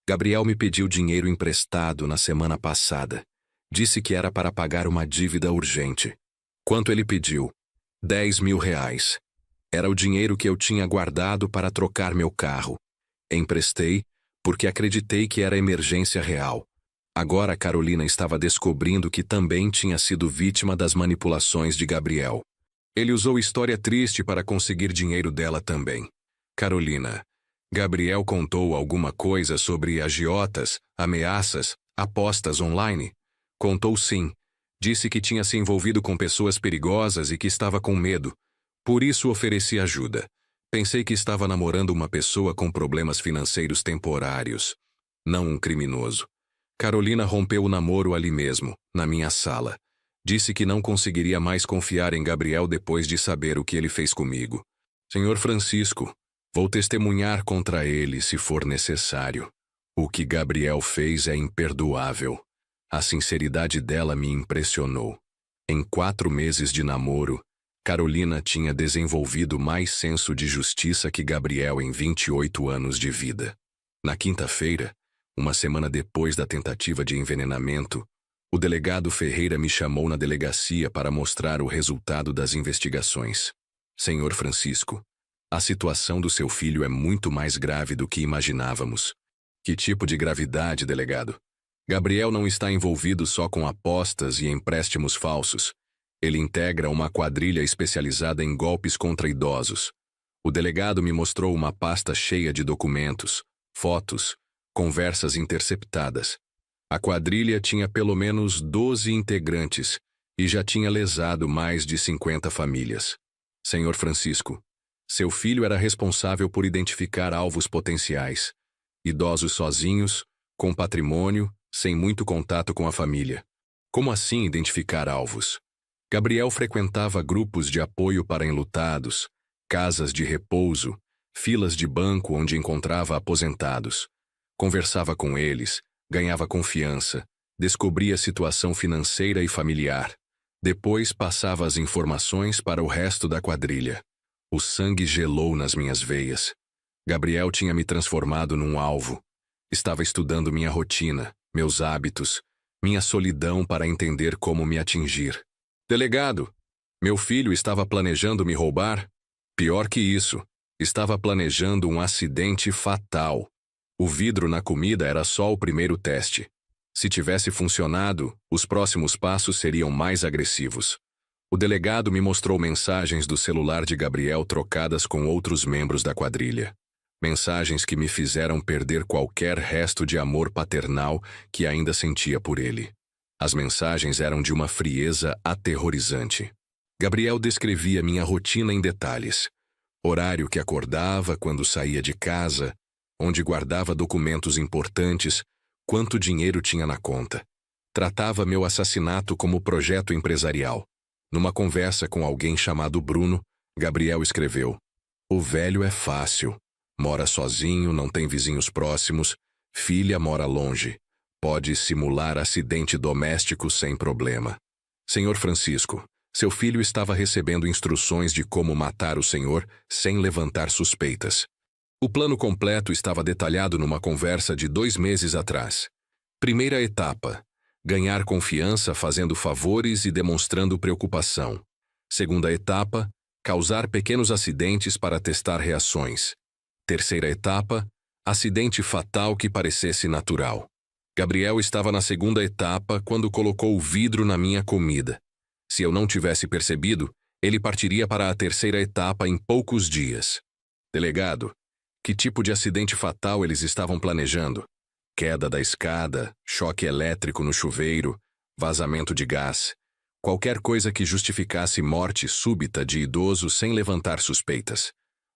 Gabriel me pediu dinheiro emprestado na semana passada. Disse que era para pagar uma dívida urgente. Quanto ele pediu? 10 mil reais. Era o dinheiro que eu tinha guardado para trocar meu carro. Emprestei, porque acreditei que era emergência real. Agora Carolina estava descobrindo que também tinha sido vítima das manipulações de Gabriel. Ele usou história triste para conseguir dinheiro dela também. Carolina, Gabriel contou alguma coisa sobre agiotas, ameaças, apostas online? Contou sim. Disse que tinha se envolvido com pessoas perigosas e que estava com medo. Por isso ofereci ajuda. Pensei que estava namorando uma pessoa com problemas financeiros temporários, não um criminoso. Carolina rompeu o namoro ali mesmo, na minha sala. Disse que não conseguiria mais confiar em Gabriel depois de saber o que ele fez comigo. Senhor Francisco, vou testemunhar contra ele se for necessário. O que Gabriel fez é imperdoável. A sinceridade dela me impressionou. Em 4 meses de namoro, Carolina tinha desenvolvido mais senso de justiça que Gabriel em 28 anos de vida. Na quinta-feira, uma semana depois da tentativa de envenenamento, o delegado Ferreira me chamou na delegacia para mostrar o resultado das investigações. Senhor Francisco, a situação do seu filho é muito mais grave do que imaginávamos. Que tipo de gravidade, delegado? Gabriel não está envolvido só com apostas e empréstimos falsos. Ele integra uma quadrilha especializada em golpes contra idosos. O delegado me mostrou uma pasta cheia de documentos, fotos, conversas interceptadas. A quadrilha tinha pelo menos 12 integrantes e já tinha lesado mais de 50 famílias. Senhor Francisco, seu filho era responsável por identificar alvos potenciais. Idosos sozinhos, com patrimônio, sem muito contato com a família. Como assim identificar alvos? Gabriel frequentava grupos de apoio para enlutados, casas de repouso, filas de banco onde encontrava aposentados. Conversava com eles, ganhava confiança, descobria a situação financeira e familiar. Depois passava as informações para o resto da quadrilha. O sangue gelou nas minhas veias. Gabriel tinha me transformado num alvo. Estava estudando minha rotina, meus hábitos, minha solidão para entender como me atingir. Delegado, meu filho estava planejando me roubar? Pior que isso, estava planejando um acidente fatal. O vidro na comida era só o primeiro teste. Se tivesse funcionado, os próximos passos seriam mais agressivos. O delegado me mostrou mensagens do celular de Gabriel trocadas com outros membros da quadrilha. Mensagens que me fizeram perder qualquer resto de amor paternal que ainda sentia por ele. As mensagens eram de uma frieza aterrorizante. Gabriel descrevia minha rotina em detalhes. Horário que acordava quando saía de casa, onde guardava documentos importantes, quanto dinheiro tinha na conta. Tratava meu assassinato como projeto empresarial. Numa conversa com alguém chamado Bruno, Gabriel escreveu: "O velho é fácil. Mora sozinho, não tem vizinhos próximos, filha mora longe. Pode simular acidente doméstico sem problema. Senhor Francisco, seu filho estava recebendo instruções de como matar o senhor sem levantar suspeitas. O plano completo estava detalhado numa conversa de 2 meses atrás. Primeira etapa: ganhar confiança fazendo favores e demonstrando preocupação. Segunda etapa: causar pequenos acidentes para testar reações. Terceira etapa: acidente fatal que parecesse natural. Gabriel estava na segunda etapa quando colocou o vidro na minha comida. Se eu não tivesse percebido, ele partiria para a terceira etapa em poucos dias. Delegado, que tipo de acidente fatal eles estavam planejando? Queda da escada, choque elétrico no chuveiro, vazamento de gás. Qualquer coisa que justificasse morte súbita de idoso sem levantar suspeitas.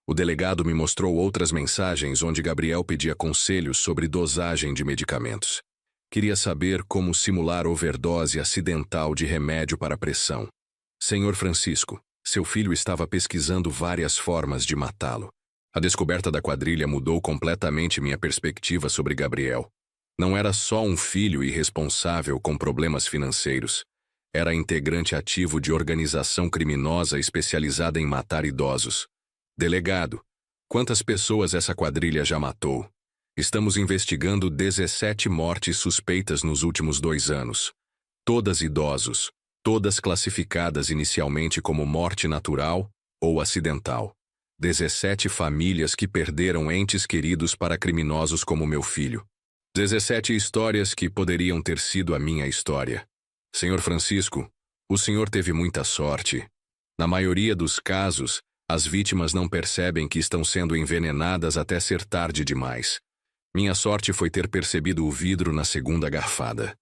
O delegado me mostrou outras mensagens onde Gabriel pedia conselhos sobre dosagem de medicamentos. Queria saber como simular overdose acidental de remédio para pressão. Senhor Francisco, seu filho estava pesquisando várias formas de matá-lo. A descoberta da quadrilha mudou completamente minha perspectiva sobre Gabriel. Não era só um filho irresponsável com problemas financeiros. Era integrante ativo de organização criminosa especializada em matar idosos. Delegado, quantas pessoas essa quadrilha já matou? Estamos investigando 17 mortes suspeitas nos últimos 2 anos. Todas idosos, todas classificadas inicialmente como morte natural ou acidental. 17 famílias que perderam entes queridos para criminosos como meu filho. 17 histórias que poderiam ter sido a minha história. Senhor Francisco, o senhor teve muita sorte. Na maioria dos casos, as vítimas não percebem que estão sendo envenenadas até ser tarde demais. Minha sorte foi ter percebido o vidro na segunda garfada.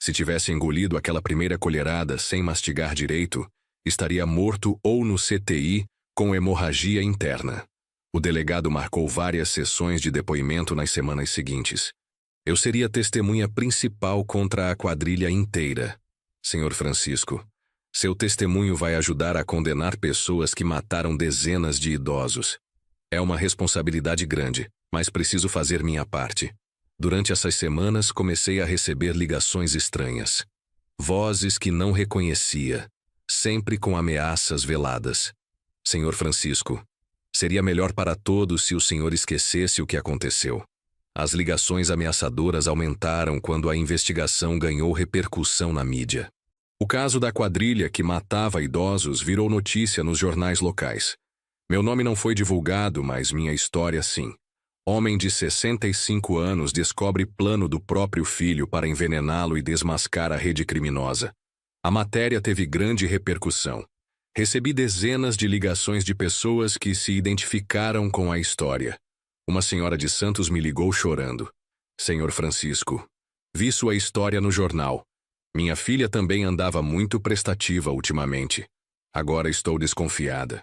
Se tivesse engolido aquela primeira colherada sem mastigar direito, estaria morto ou no CTI com hemorragia interna. O delegado marcou várias sessões de depoimento nas semanas seguintes. Eu seria testemunha principal contra a quadrilha inteira. Senhor Francisco, seu testemunho vai ajudar a condenar pessoas que mataram dezenas de idosos. É uma responsabilidade grande, mas preciso fazer minha parte. Durante essas semanas, comecei a receber ligações estranhas. Vozes que não reconhecia, sempre com ameaças veladas. Senhor Francisco, seria melhor para todos se o senhor esquecesse o que aconteceu. As ligações ameaçadoras aumentaram quando a investigação ganhou repercussão na mídia. O caso da quadrilha que matava idosos virou notícia nos jornais locais. Meu nome não foi divulgado, mas minha história sim. Homem de 65 anos descobre plano do próprio filho para envenená-lo e desmascar a rede criminosa. A matéria teve grande repercussão. Recebi dezenas de ligações de pessoas que se identificaram com a história. Uma senhora de Santos me ligou chorando. Senhor Francisco, vi sua história no jornal. Minha filha também andava muito prestativa ultimamente. Agora estou desconfiada.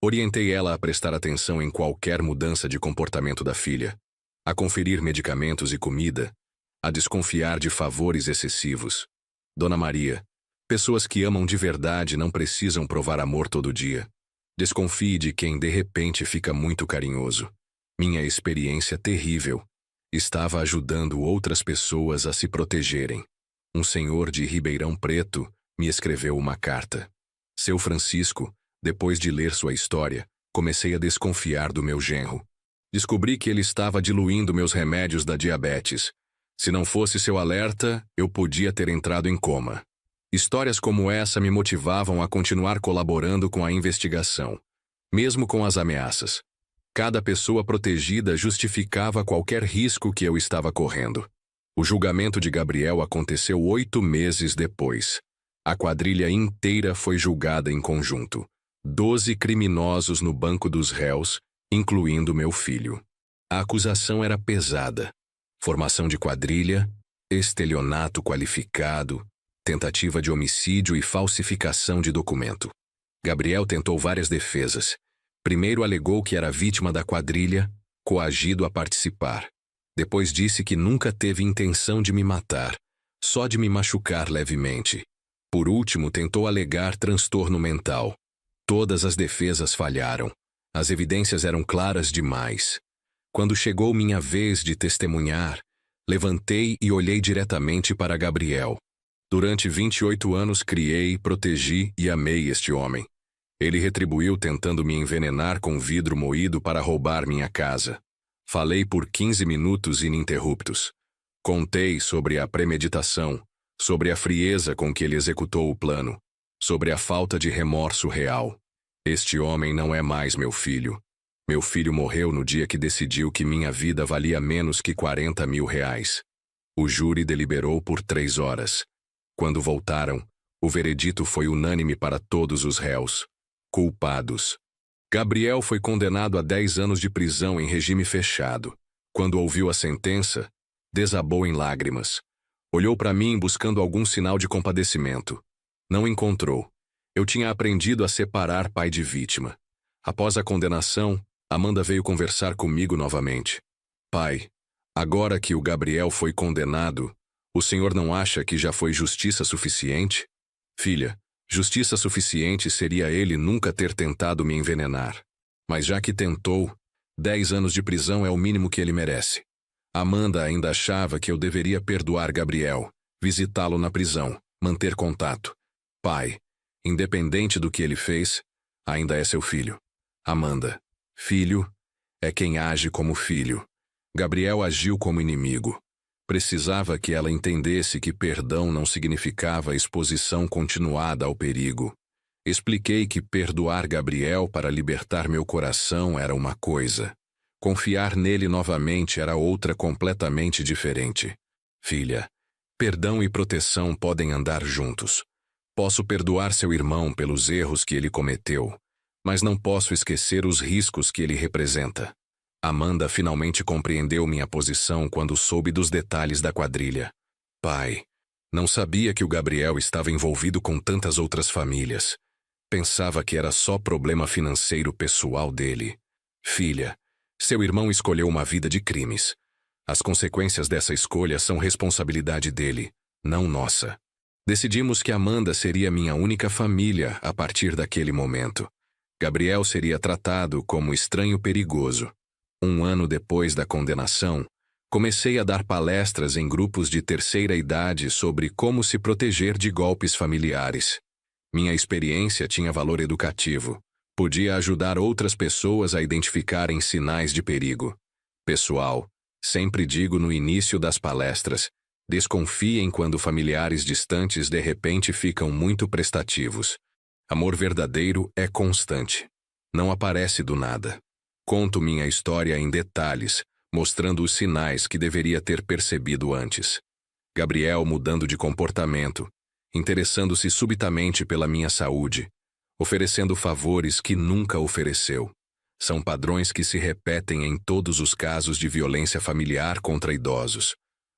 Orientei ela a prestar atenção em qualquer mudança de comportamento da filha, a conferir medicamentos e comida, a desconfiar de favores excessivos. Dona Maria, pessoas que amam de verdade não precisam provar amor todo dia. Desconfie de quem de repente fica muito carinhoso. Minha experiência terrível. Estava ajudando outras pessoas a se protegerem. Um senhor de Ribeirão Preto me escreveu uma carta. Seu Francisco, depois de ler sua história, comecei a desconfiar do meu genro. Descobri que ele estava diluindo meus remédios da diabetes. Se não fosse seu alerta, eu podia ter entrado em coma. Histórias como essa me motivavam a continuar colaborando com a investigação, mesmo com as ameaças. Cada pessoa protegida justificava qualquer risco que eu estava correndo. O julgamento de Gabriel aconteceu 8 meses depois. A quadrilha inteira foi julgada em conjunto. 12 criminosos no banco dos réus, incluindo meu filho. A acusação era pesada. Formação de quadrilha, estelionato qualificado, tentativa de homicídio e falsificação de documento. Gabriel tentou várias defesas. Primeiro alegou que era vítima da quadrilha, coagido a participar. Depois disse que nunca teve intenção de me matar, só de me machucar levemente. Por último, tentou alegar transtorno mental. Todas as defesas falharam. As evidências eram claras demais. Quando chegou minha vez de testemunhar, levantei e olhei diretamente para Gabriel. Durante 28 anos criei, protegi e amei este homem. Ele retribuiu tentando me envenenar com vidro moído para roubar minha casa. Falei por 15 minutos ininterruptos. Contei sobre a premeditação, sobre a frieza com que ele executou o plano, sobre a falta de remorso real. Este homem não é mais meu filho. Meu filho morreu no dia que decidiu que minha vida valia menos que 40 mil reais. O júri deliberou por 3 horas. Quando voltaram, o veredito foi unânime para todos os réus. Culpados. Gabriel foi condenado a 10 anos de prisão em regime fechado. Quando ouviu a sentença, desabou em lágrimas. Olhou para mim buscando algum sinal de compadecimento. Não encontrou. Eu tinha aprendido a separar pai de vítima. Após a condenação, Amanda veio conversar comigo novamente. Pai, agora que o Gabriel foi condenado, o senhor não acha que já foi justiça suficiente? Filha, justiça suficiente seria ele nunca ter tentado me envenenar. Mas já que tentou, 10 anos de prisão é o mínimo que ele merece. Amanda ainda achava que eu deveria perdoar Gabriel, visitá-lo na prisão, manter contato. Pai, independente do que ele fez, ainda é seu filho. Amanda, filho, é quem age como filho. Gabriel agiu como inimigo. Precisava que ela entendesse que perdão não significava exposição continuada ao perigo. Expliquei que perdoar Gabriel para libertar meu coração era uma coisa. Confiar nele novamente era outra completamente diferente. Filha, perdão e proteção podem andar juntos. Posso perdoar seu irmão pelos erros que ele cometeu, mas não posso esquecer os riscos que ele representa. Amanda finalmente compreendeu minha posição quando soube dos detalhes da quadrilha. Pai, não sabia que o Gabriel estava envolvido com tantas outras famílias. Pensava que era só problema financeiro pessoal dele. Filha, seu irmão escolheu uma vida de crimes. As consequências dessa escolha são responsabilidade dele, não nossa. Decidimos que Amanda seria minha única família a partir daquele momento. Gabriel seria tratado como estranho perigoso. 1 ano depois da condenação, comecei a dar palestras em grupos de terceira idade sobre como se proteger de golpes familiares. Minha experiência tinha valor educativo. Podia ajudar outras pessoas a identificarem sinais de perigo. Pessoal, sempre digo no início das palestras, desconfiem quando familiares distantes de repente ficam muito prestativos. Amor verdadeiro é constante. Não aparece do nada. Conto minha história em detalhes, mostrando os sinais que deveria ter percebido antes. Gabriel mudando de comportamento, interessando-se subitamente pela minha saúde, oferecendo favores que nunca ofereceu. São padrões que se repetem em todos os casos de violência familiar contra idosos.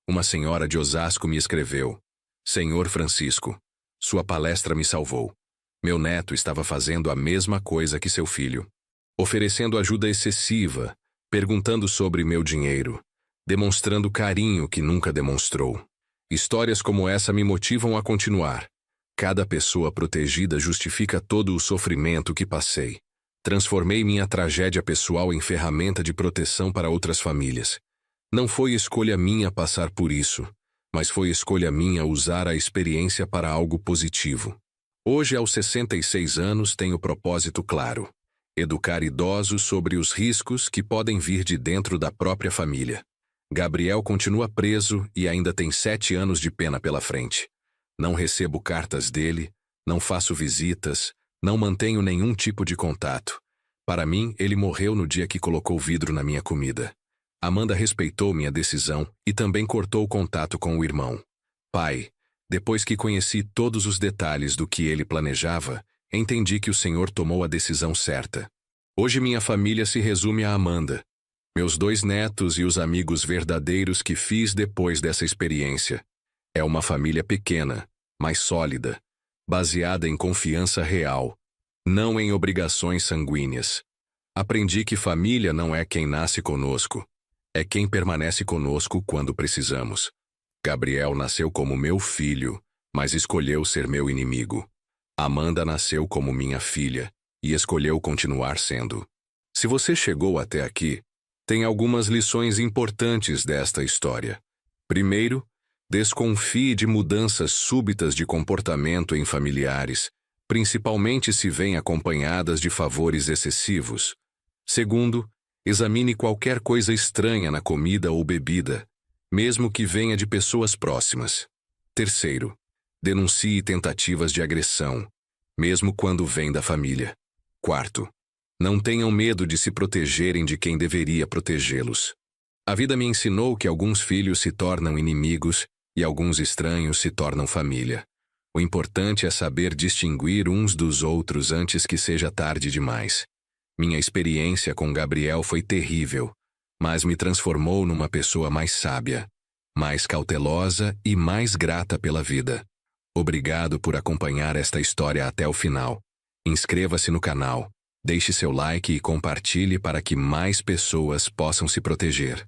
Uma senhora de Osasco me escreveu: Senhor Francisco, sua palestra me salvou. Meu neto estava fazendo a mesma coisa que seu filho. Oferecendo ajuda excessiva, perguntando sobre meu dinheiro, demonstrando carinho que nunca demonstrou. Histórias como essa me motivam a continuar. Cada pessoa protegida justifica todo o sofrimento que passei. Transformei minha tragédia pessoal em ferramenta de proteção para outras famílias. Não foi escolha minha passar por isso, mas foi escolha minha usar a experiência para algo positivo. Hoje, aos 66 anos, tenho propósito claro: educar idosos sobre os riscos que podem vir de dentro da própria família. Gabriel continua preso e ainda tem 7 anos de pena pela frente. Não recebo cartas dele, não faço visitas, não mantenho nenhum tipo de contato. Para mim, ele morreu no dia que colocou vidro na minha comida. Amanda respeitou minha decisão e também cortou o contato com o irmão. Pai, depois que conheci todos os detalhes do que ele planejava, entendi que o Senhor tomou a decisão certa. Hoje minha família se resume a Amanda, meus 2 netos e os amigos verdadeiros que fiz depois dessa experiência. É uma família pequena, mas sólida, baseada em confiança real, não em obrigações sanguíneas. Aprendi que família não é quem nasce conosco, é quem permanece conosco quando precisamos. Gabriel nasceu como meu filho, mas escolheu ser meu inimigo. Amanda nasceu como minha filha e escolheu continuar sendo. Se você chegou até aqui, tem algumas lições importantes desta história. Primeiro, desconfie de mudanças súbitas de comportamento em familiares, principalmente se vêm acompanhadas de favores excessivos. Segundo, examine qualquer coisa estranha na comida ou bebida, mesmo que venha de pessoas próximas. Terceiro, denuncie tentativas de agressão, mesmo quando vem da família. Quarto, não tenham medo de se protegerem de quem deveria protegê-los. A vida me ensinou que alguns filhos se tornam inimigos e alguns estranhos se tornam família. O importante é saber distinguir uns dos outros antes que seja tarde demais. Minha experiência com Gabriel foi terrível, mas me transformou numa pessoa mais sábia, mais cautelosa e mais grata pela vida. Obrigado por acompanhar esta história até o final. Inscreva-se no canal, deixe seu like e compartilhe para que mais pessoas possam se proteger.